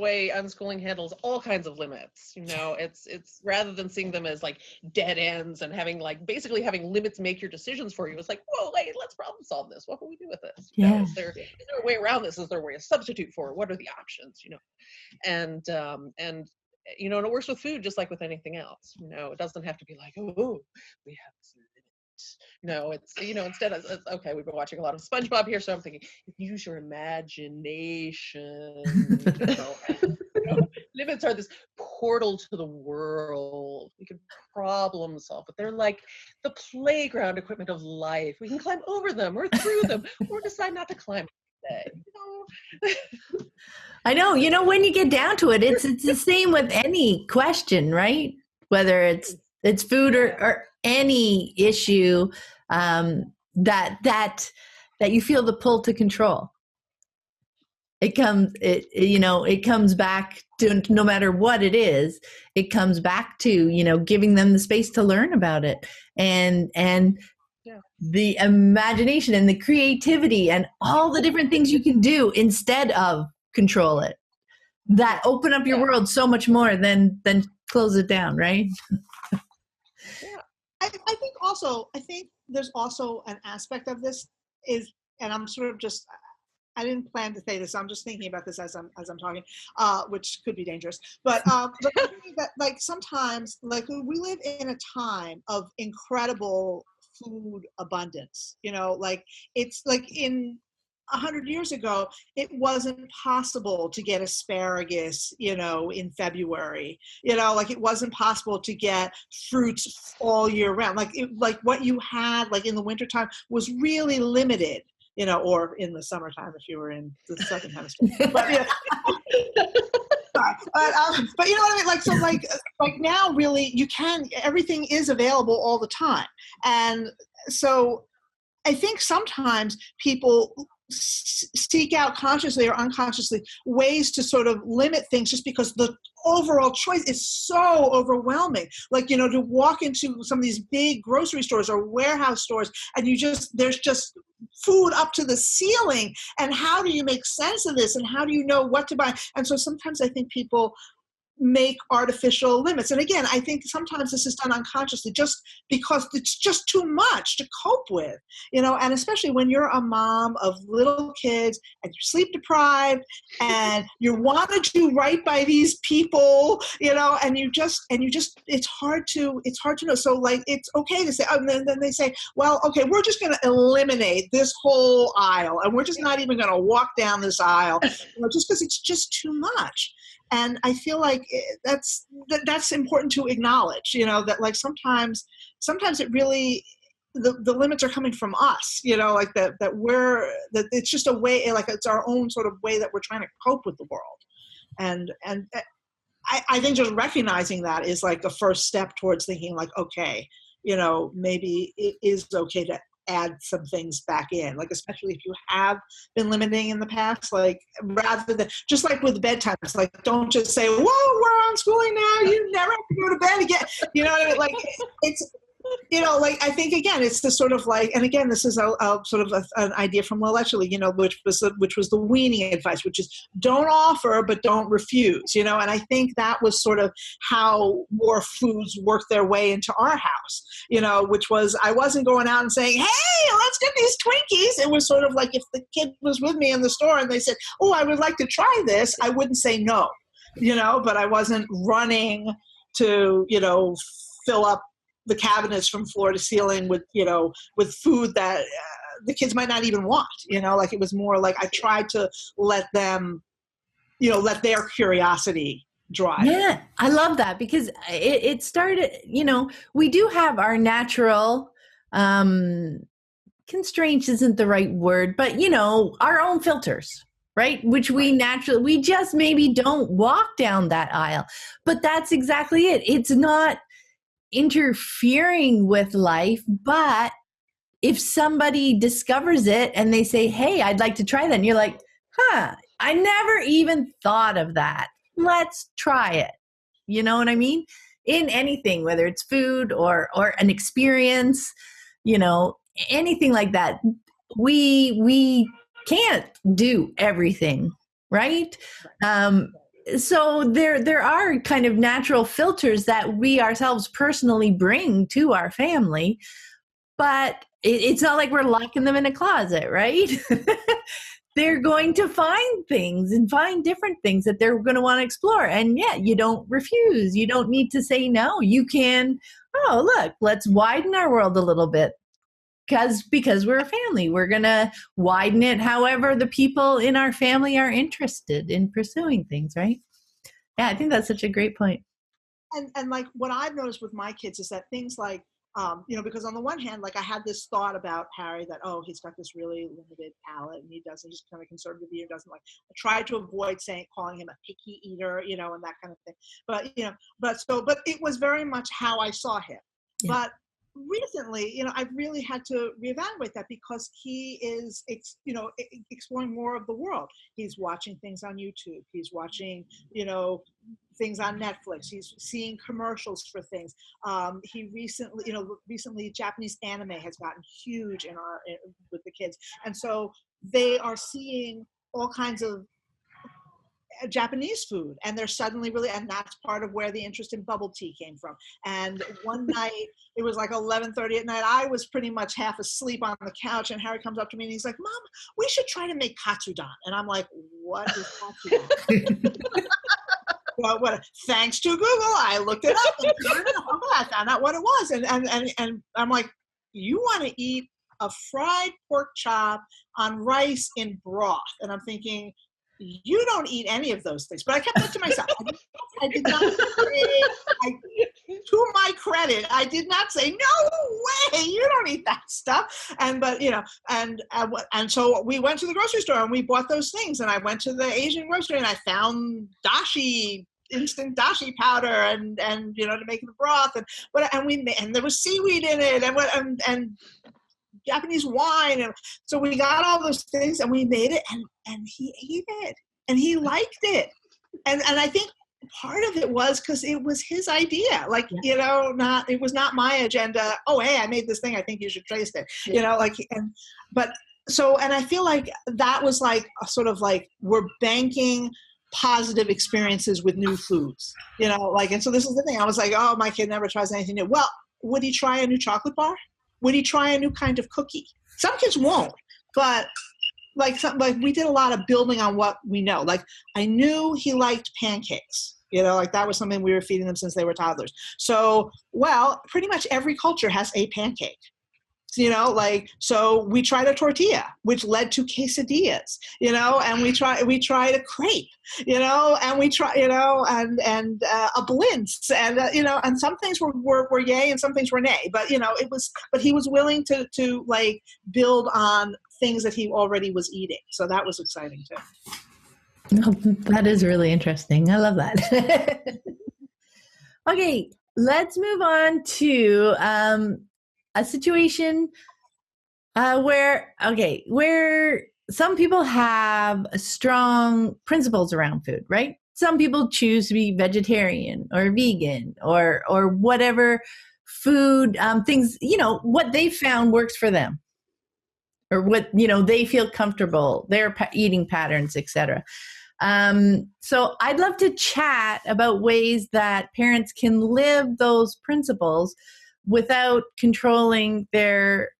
[SPEAKER 4] way unschooling handles all kinds of limits. It's rather than seeing them as like dead ends and having basically having limits make your decisions for you. It's like, whoa, hey, let's problem solve this. What can we do with this?
[SPEAKER 1] Yeah.
[SPEAKER 4] Is there a way around this? Is there a way to substitute for it? What are the options? And it works with food just like with anything else. It doesn't have to be like, oh, we have this limit. No, it's, instead of, okay, we've been watching a lot of SpongeBob here, so I'm thinking, use your imagination. Limits are this portal to the world. We can problem solve, but they're like the playground equipment of life. We can climb over them or through them or decide not to climb today.
[SPEAKER 1] I know, when you get down to it, it's the same with any question, right? Whether it's food or any issue that you feel the pull to control. It comes back to, no matter what it is, it comes back to, giving them the space to learn about it and the imagination and the creativity and all the different things you can do instead of control it, that open up your world so much more than close it down, right?
[SPEAKER 3] I think there's also an aspect of this is, and I'm sort of just, I didn't plan to say this. I'm just thinking about this as I'm talking, which could be dangerous. But I think that sometimes we live in a time of incredible food abundance. It's like in 100 years ago, it wasn't possible to get asparagus, in February, it wasn't possible to get fruits all year round. What you had in the wintertime was really limited, or in the summertime if you were in the southern hemisphere. But, but you know what I mean? So now really everything is available all the time. And so I think sometimes people seek out consciously or unconsciously ways to sort of limit things just because the overall choice is so overwhelming. To walk into some of these big grocery stores or warehouse stores and there's just food up to the ceiling, and how do you make sense of this and how do you know what to buy? And so sometimes I think people make artificial limits. And again, I think sometimes this is done unconsciously just because it's just too much to cope with, and especially when you're a mom of little kids and you're sleep deprived and you want to do right by these people, and you just, it's hard to know. So it's okay to say, and then they say, well, okay, we're just going to eliminate this whole aisle and we're just not even going to walk down this aisle, just because it's just too much. And I feel like that's important to acknowledge, that sometimes it really, the limits are coming from us, that it's just a way, it's our own sort of way that we're trying to cope with the world. And I think just recognizing that is a first step towards thinking okay, maybe it is okay to add some things back in, especially if you have been limiting in the past, rather than just with bedtimes, don't just say, whoa, we're unschooling now, you never have to go to bed again, what I mean? like, I think, again, it's the sort of like, and again, this is a sort of an idea from Will Etchley, which was the weaning advice, which is don't offer, but don't refuse, and I think that was sort of how more foods worked their way into our house, which was, I wasn't going out and saying, hey, let's get these Twinkies. It was sort of like, if the kid was with me in the store and they said, oh, I would like to try this, I wouldn't say no, but I wasn't running to, fill up the cabinets from floor to ceiling with food that the kids might not even want, like, it was more like I tried to let them, let their curiosity drive.
[SPEAKER 1] Yeah, I love that, because it started, we do have our natural, constraints isn't the right word, but our own filters, right? Which we just maybe don't walk down that aisle, but that's exactly it. It's not interfering with life, but if somebody discovers it and they say, hey, I'd like to try that, and you're like, I never even thought of that, let's try it. You know what I mean? In anything, whether it's food or an experience, anything like that, we can't do everything, right? So there are kind of natural filters that we ourselves personally bring to our family, but it's not like we're locking them in a closet, right? They're going to find things and find different things that they're going to want to explore. And yeah, you don't refuse. You don't need to say no. You can, look, let's widen our world a little bit. Because we're a family, we're going to widen it however the people in our family are interested in pursuing things, right? Yeah, I think that's such a great point.
[SPEAKER 3] And like, what I've noticed with my kids is that things like, because on the one hand, like, I had this thought about Harry that, he's got this really limited palate and he's kind of conservative eater, doesn't like, I tried to avoid calling him a picky eater, and that kind of thing. But it was very much how I saw him. Yeah. But recently, I've really had to reevaluate that, because he is, exploring more of the world. He's watching things on YouTube. He's watching, things on Netflix. He's seeing commercials for things. He recently Japanese anime has gotten huge with the kids, and so they are seeing all kinds of Japanese food, and they're suddenly and that's part of where the interest in bubble tea came from. And one night, it was like 11:30 at night, I was pretty much half asleep on the couch, and Harry comes up to me and he's like, Mom, we should try to make katsudon. And I'm like, what is katsudon? Well, thanks to Google, I looked it up and I found out what it was. And I'm like, you want to eat a fried pork chop on rice in broth? And I'm thinking, you don't eat any of those things. But I kept that to myself. I did not say, to my credit, I did not say, no way, you don't eat that stuff. And so we went to the grocery store and we bought those things. And I went to the Asian grocery and I found instant dashi powder and to make the broth. And there was seaweed in it and Japanese wine, and so we got all those things and we made it, and he ate it and he liked it, and I think part of it was because it was his idea, like, it was not my agenda. Oh, hey, I made this thing, I think you should taste it, and I feel like that was like a sort of like, we're banking positive experiences with new foods, and so this is the thing. I was like, oh, my kid never tries anything new. Well, would he try a new chocolate bar? Would he try a new kind of cookie? Some kids won't, but like we did a lot of building on what we know. Like, I knew he liked pancakes, that was something we were feeding them since they were toddlers. So, pretty much every culture has a pancake. So we tried a tortilla, which led to quesadillas, and we tried a crepe, and we tried, and a blintz, and, and some things were yay and some things were nay, but, but he was willing to like build on things that he already was eating. So that was exciting too.
[SPEAKER 1] Oh, that is really interesting. I love that. Okay, let's move on to, a situation where some people have strong principles around food, right? Some people choose to be vegetarian or vegan or whatever food, things, what they found works for them, or what, they feel comfortable, their eating patterns, etc. So I'd love to chat about ways that parents can live those principles without controlling their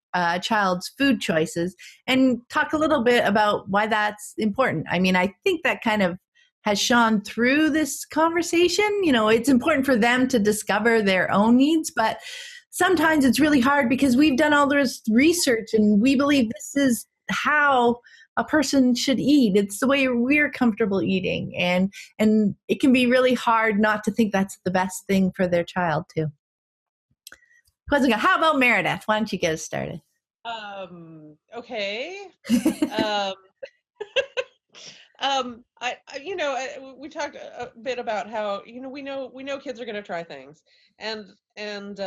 [SPEAKER 1] child's food choices, and talk a little bit about why that's important. I mean, I think that kind of has shone through this conversation. It's important for them to discover their own needs, but sometimes it's really hard because we've done all this research and we believe this is how a person should eat. It's the way we're comfortable eating. And it can be really hard not to think that's the best thing for their child too. How about Meredith? Why don't you get us started?
[SPEAKER 4] Okay. We talked a bit about how, we know kids are going to try things, and I don't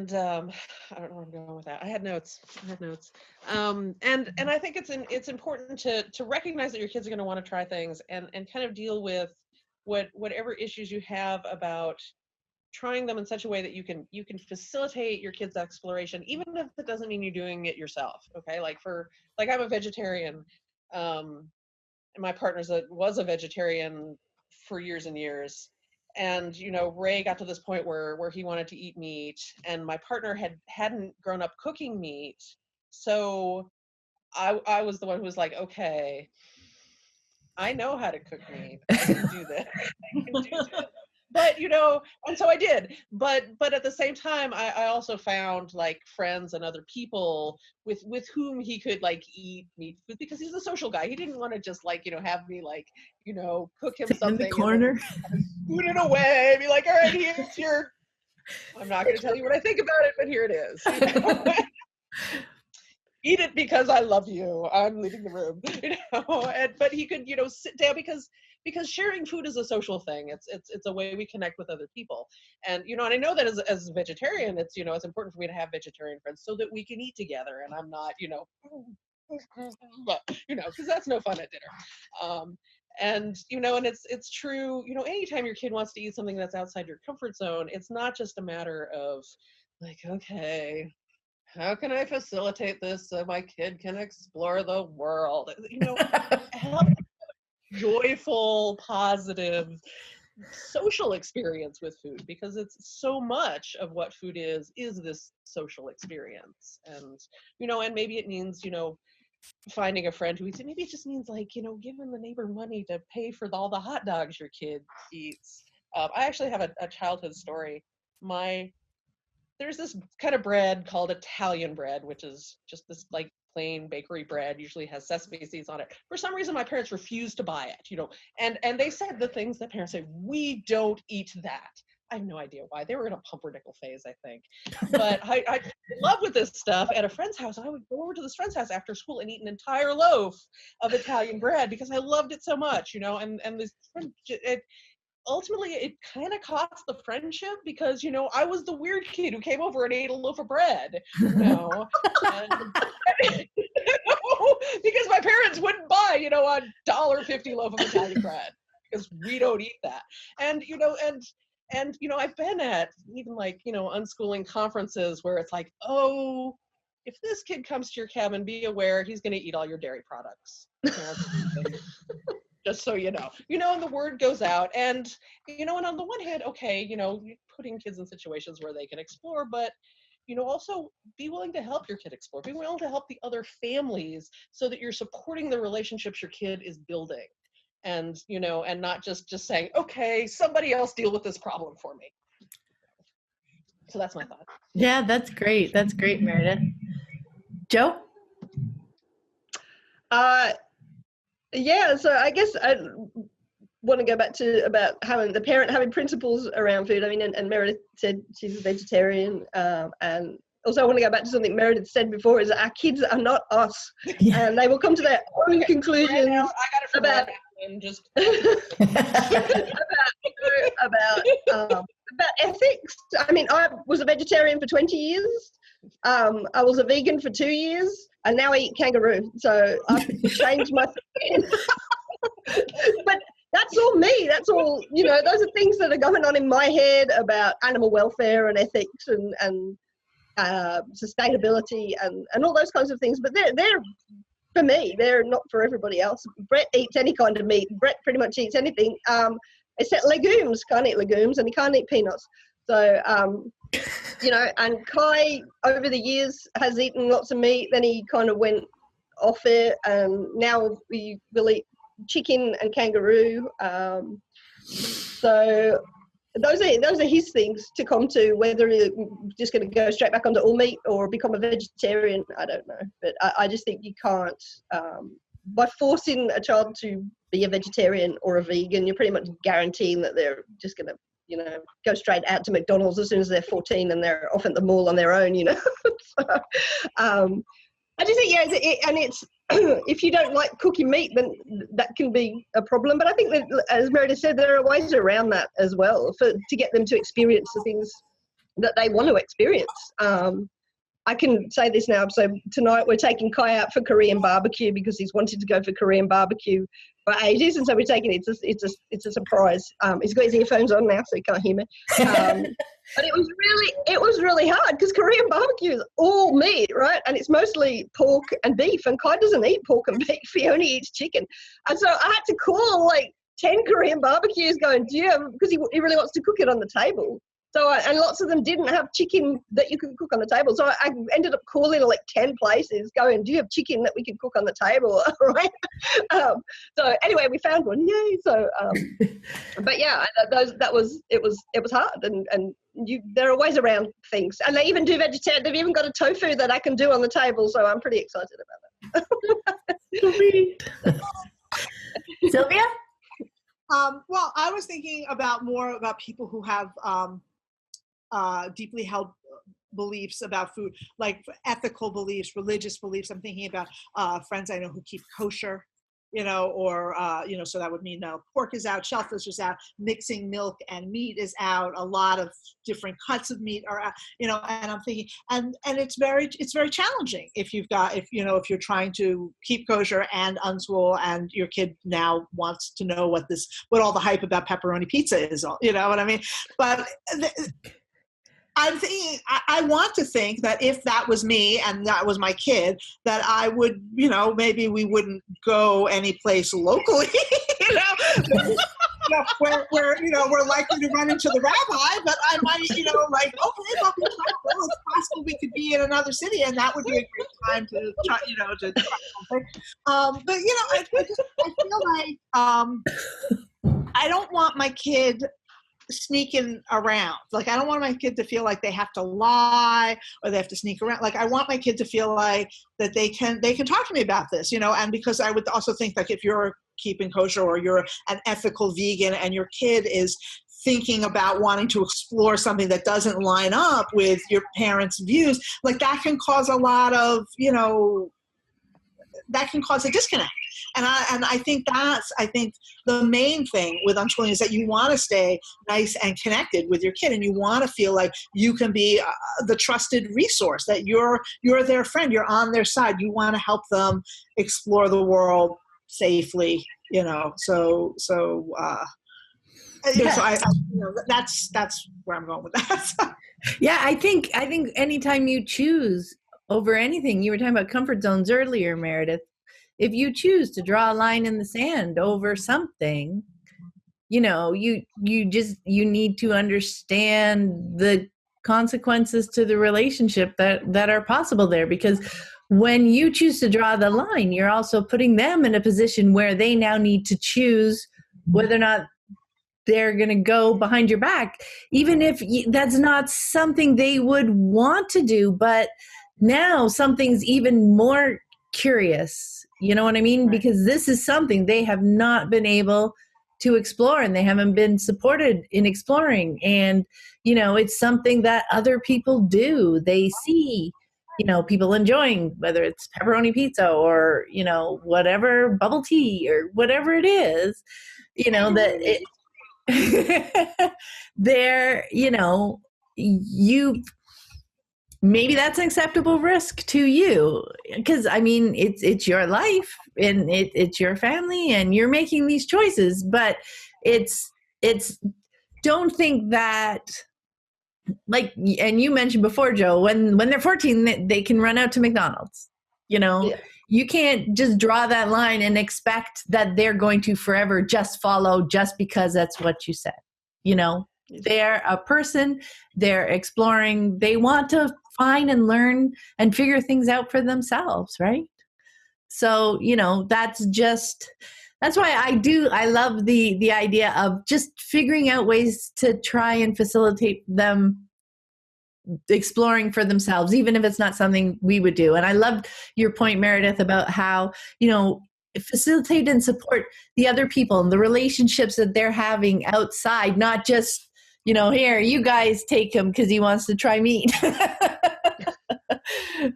[SPEAKER 4] know where I'm going with that. I had notes. And I think it's important to recognize that your kids are going to want to try things, and kind of deal with whatever issues you have about trying them in such a way that you can facilitate your kids' exploration, even if it doesn't mean you're doing it yourself. Okay, like I'm a vegetarian, and my partner was a vegetarian for years and years, and Ray got to this point where he wanted to eat meat, and my partner hadn't grown up cooking meat, so I was the one who was like, okay, I know how to cook meat, I can do this. But and so I did, but at the same time I also found like friends and other people with whom he could like eat meat food, because he's a social guy. He didn't want to just like have me like cook him something
[SPEAKER 1] in the corner,
[SPEAKER 4] put it away, be like, all right, here's your, I'm not going to tell you what I think about it, but here it is. Eat it because I love you, I'm leaving the room. But he could sit down, because sharing food is a social thing. It's a way we connect with other people. And and I know that as a vegetarian, it's it's important for me to have vegetarian friends so that we can eat together, and I'm not because that's no fun at dinner. And it's true, anytime your kid wants to eat something that's outside your comfort zone, it's not just a matter of like, okay, how can I facilitate this so my kid can explore the world? Help joyful, positive social experience with food, because it's so much of what food is this social experience. And and maybe it means finding a friend who eats it. Maybe it just means like giving the neighbor money to pay for all the hot dogs your kid eats. I actually have a childhood story. There's this kind of bread called Italian bread, which is just this like plain bakery bread, usually has sesame seeds on it. For some reason, my parents refused to buy it, and they said the things that parents say, we don't eat that. I have no idea why. They were in a pumpernickel phase, I think. But I love with this stuff at a friend's house. I would go over to this friend's house after school and eat an entire loaf of Italian bread because I loved it so much, and this friend, ultimately it kind of cost the friendship, because I was the weird kid who came over and ate a loaf of bread, and, because my parents wouldn't buy a $1.50 loaf of Italian bread, because we don't eat that. And I've been at even like unschooling conferences where it's like, oh, if this kid comes to your cabin, be aware he's going to eat all your dairy products. Just so and the word goes out, and and on the one hand, okay, putting kids in situations where they can explore, but also be willing to help your kid explore, be willing to help the other families, so that you're supporting the relationships your kid is building, and and not just saying, okay, somebody else deal with this problem for me. So that's my thought.
[SPEAKER 1] Yeah, that's great, Meredith. Joe?
[SPEAKER 2] Yeah, so I guess I want to go back to about having the parent having principles around food. I mean, and Meredith said she's a vegetarian, and also I want to go back to something Meredith said before, is that our kids are not us, and they will come to their own conclusions about about ethics. I mean, I was a vegetarian for 20 years. I was a vegan for 2 years, and now I eat kangaroo. So I've changed my skin. But that's all me. That's all, those are things that are going on in my head about animal welfare and ethics and sustainability and all those kinds of things. But they're for me. They're not for everybody else. Brett eats any kind of meat. Brett pretty much eats anything, except legumes. Can't eat legumes, and he can't eat peanuts. So, and Kai over the years has eaten lots of meat. Then he kind of went off it, and now we will eat chicken and kangaroo. So those are his things to come to. Whether he's just going to go straight back onto all meat or become a vegetarian, I don't know. But I just think you can't, by forcing a child to be a vegetarian or a vegan, you're pretty much guaranteeing that they're just going to, go straight out to McDonald's as soon as they're 14 and they're off at the mall on their own, So, I just think, and it's, if you don't like cooking meat, then that can be a problem. But I think that, as Meredith said, there are ways around that as well to get them to experience the things that they want to experience. I can say this now. So tonight we're taking Kai out for Korean barbecue because he's wanted to go for Korean barbecue for ages, and so we're taking it. It's a surprise. He's got his earphones on now, so he can't hear me. But it was really hard because Korean barbecue is all meat, right? And it's mostly pork and beef. And Kai doesn't eat pork and beef; he only eats chicken. And so I had to call like 10 Korean barbecues, going, "Do you have?" Because he really wants to cook it on the table. So, and lots of them didn't have chicken that you could cook on the table. So I ended up calling like 10 places going, "Do you have chicken that we can cook on the table?" Right? So anyway, we found one. Yay. So, but yeah, it was hard. And there are ways around things. And they even do vegetarian. They've even got a tofu that I can do on the table. So I'm pretty excited about that.
[SPEAKER 1] Sweet. Sylvia?
[SPEAKER 3] Well, I was thinking more about people who have deeply held beliefs about food, like ethical beliefs, religious beliefs. I'm thinking about friends I know who keep kosher, or, so that would mean pork is out, shellfish is out, mixing milk and meat is out, a lot of different cuts of meat are out, and I'm thinking, and it's very challenging if you're trying to keep kosher and unschool, and your kid now wants to know what all the hype about pepperoni pizza is, you know what I mean? But I'm thinking, I want to think that if that was me and that was my kid, that I would, maybe we wouldn't go any place locally, where we're likely to run into the rabbi, but I might, okay, well, it's possible we could be in another city, and that would be a great time to try, to try something. But I feel like I don't want my kid sneaking around. Like, I don't want my kid to feel like they have to lie or they have to sneak around. Like, I want my kid to feel like that they can talk to me about this, and because I would also think, like, if you're keeping kosher or you're an ethical vegan and your kid is thinking about wanting to explore something that doesn't line up with your parents' views, like, that can cause a lot of, that can cause a disconnect. And I think the main thing with unschooling is that you want to stay nice and connected with your kid, and you want to feel like you can be the trusted resource, that you're their friend, you're on their side. You want to help them explore the world safely, So that's where I'm going with that.
[SPEAKER 1] Yeah, I think anytime you choose over anything, you were talking about comfort zones earlier, Meredith. If you choose to draw a line in the sand over something, you need to understand the consequences to the relationship that are possible there. Because when you choose to draw the line, you're also putting them in a position where they now need to choose whether or not they're going to go behind your back, even if that's not something they would want to do. But now something's even more curious. You know what I mean? Right. Because this is something they have not been able to explore, and they haven't been supported in exploring. And, it's something that other people do. They see, people enjoying, whether it's pepperoni pizza or, whatever, bubble tea or whatever it is, that it, they're, maybe that's an acceptable risk to you, because I mean, it's your life and it's your family and you're making these choices, but it's don't think that, like, and you mentioned before, Joe, when they're 14, they can run out to McDonald's. You can't just draw that line and expect that they're going to forever just follow just because that's what you said. They're a person, they're exploring, they want to find and learn and figure things out for themselves, right? So, that's why I love the idea of just figuring out ways to try and facilitate them exploring for themselves, even if it's not something we would do. And I loved your point, Meredith, about how, facilitate and support the other people and the relationships that they're having outside, not just, here, you guys take him because he wants to try meat.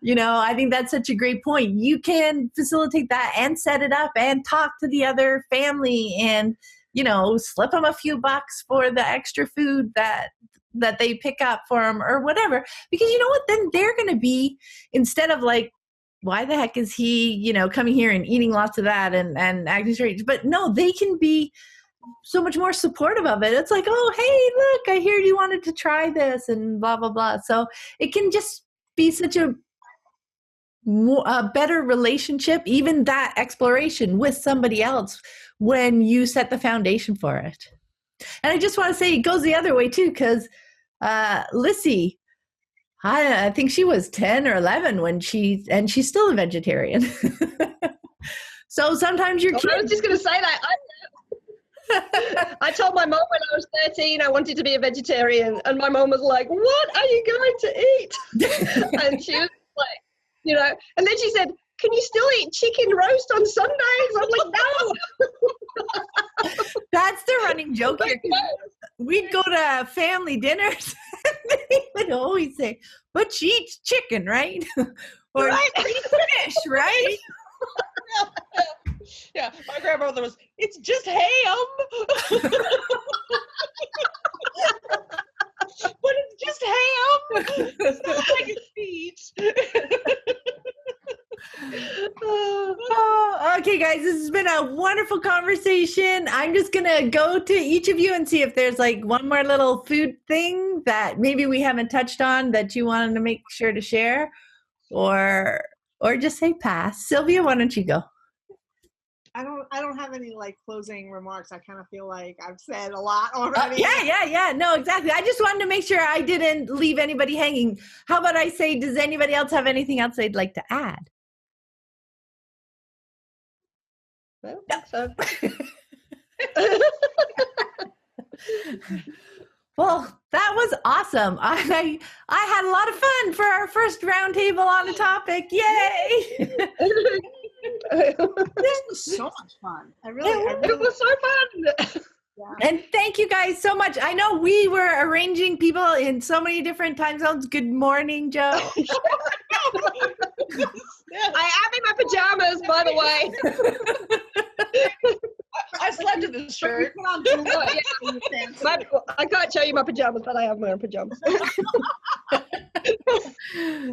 [SPEAKER 1] I think that's such a great point. You can facilitate that and set it up and talk to the other family and, slip them a few bucks for the extra food that they pick up for them or whatever. Because you know what? Then they're going to be, instead of like, why the heck is he, coming here and eating lots of that and acting strange? But no, they can be so much more supportive of it. It's like, oh, hey, look, I hear you wanted to try this and blah, blah, blah. So it can just be such a better relationship, even that exploration with somebody else, when you set the foundation for it. And I just want to say it goes the other way too, because Lissy, I think she was 10 or 11 when she's still a vegetarian. So sometimes your kids.
[SPEAKER 2] I was just going to say that. I told my mom when I was 13 I wanted to be a vegetarian, and my mom was like, "What are you going to eat?" And she was like, and then she said, "Can you still eat chicken roast on Sundays?" I'm like, "No."
[SPEAKER 1] That's the running joke here. We'd go to family dinners and they would always say, "But she eats chicken, right?" Or
[SPEAKER 2] right.
[SPEAKER 1] "She eats fish, right?"
[SPEAKER 4] Yeah, my grandmother was, "It's just ham." But it's just ham. It's not like a speech.
[SPEAKER 1] Okay, guys, this has been a wonderful conversation. I'm just going to go to each of you and see if there's like one more little food thing that maybe we haven't touched on that you wanted to make sure to share, or just say pass. Sylvia, why don't you go?
[SPEAKER 3] I don't have any like closing remarks. I kind of feel like I've said a lot already.
[SPEAKER 1] Yeah. No, exactly. I just wanted to make sure I didn't leave anybody hanging. How about I say, does anybody else have anything else they'd like to add?
[SPEAKER 2] Well, so.
[SPEAKER 1] Well, that was awesome. I had a lot of fun for our first roundtable on a topic. Yay!
[SPEAKER 3] This was so much fun.
[SPEAKER 2] It was so fun.
[SPEAKER 3] Yeah.
[SPEAKER 1] And thank you guys so much. I know we were arranging people in so many different time zones. Good morning, Joe.
[SPEAKER 2] I am in my pajamas, by the way.
[SPEAKER 4] I slept in the shirt.
[SPEAKER 2] I can't show you my pajamas, but I am wearing pajamas.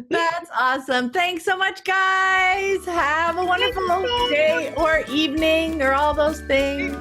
[SPEAKER 1] That's awesome. Thanks so much, guys. Have a wonderful day or evening or all those things.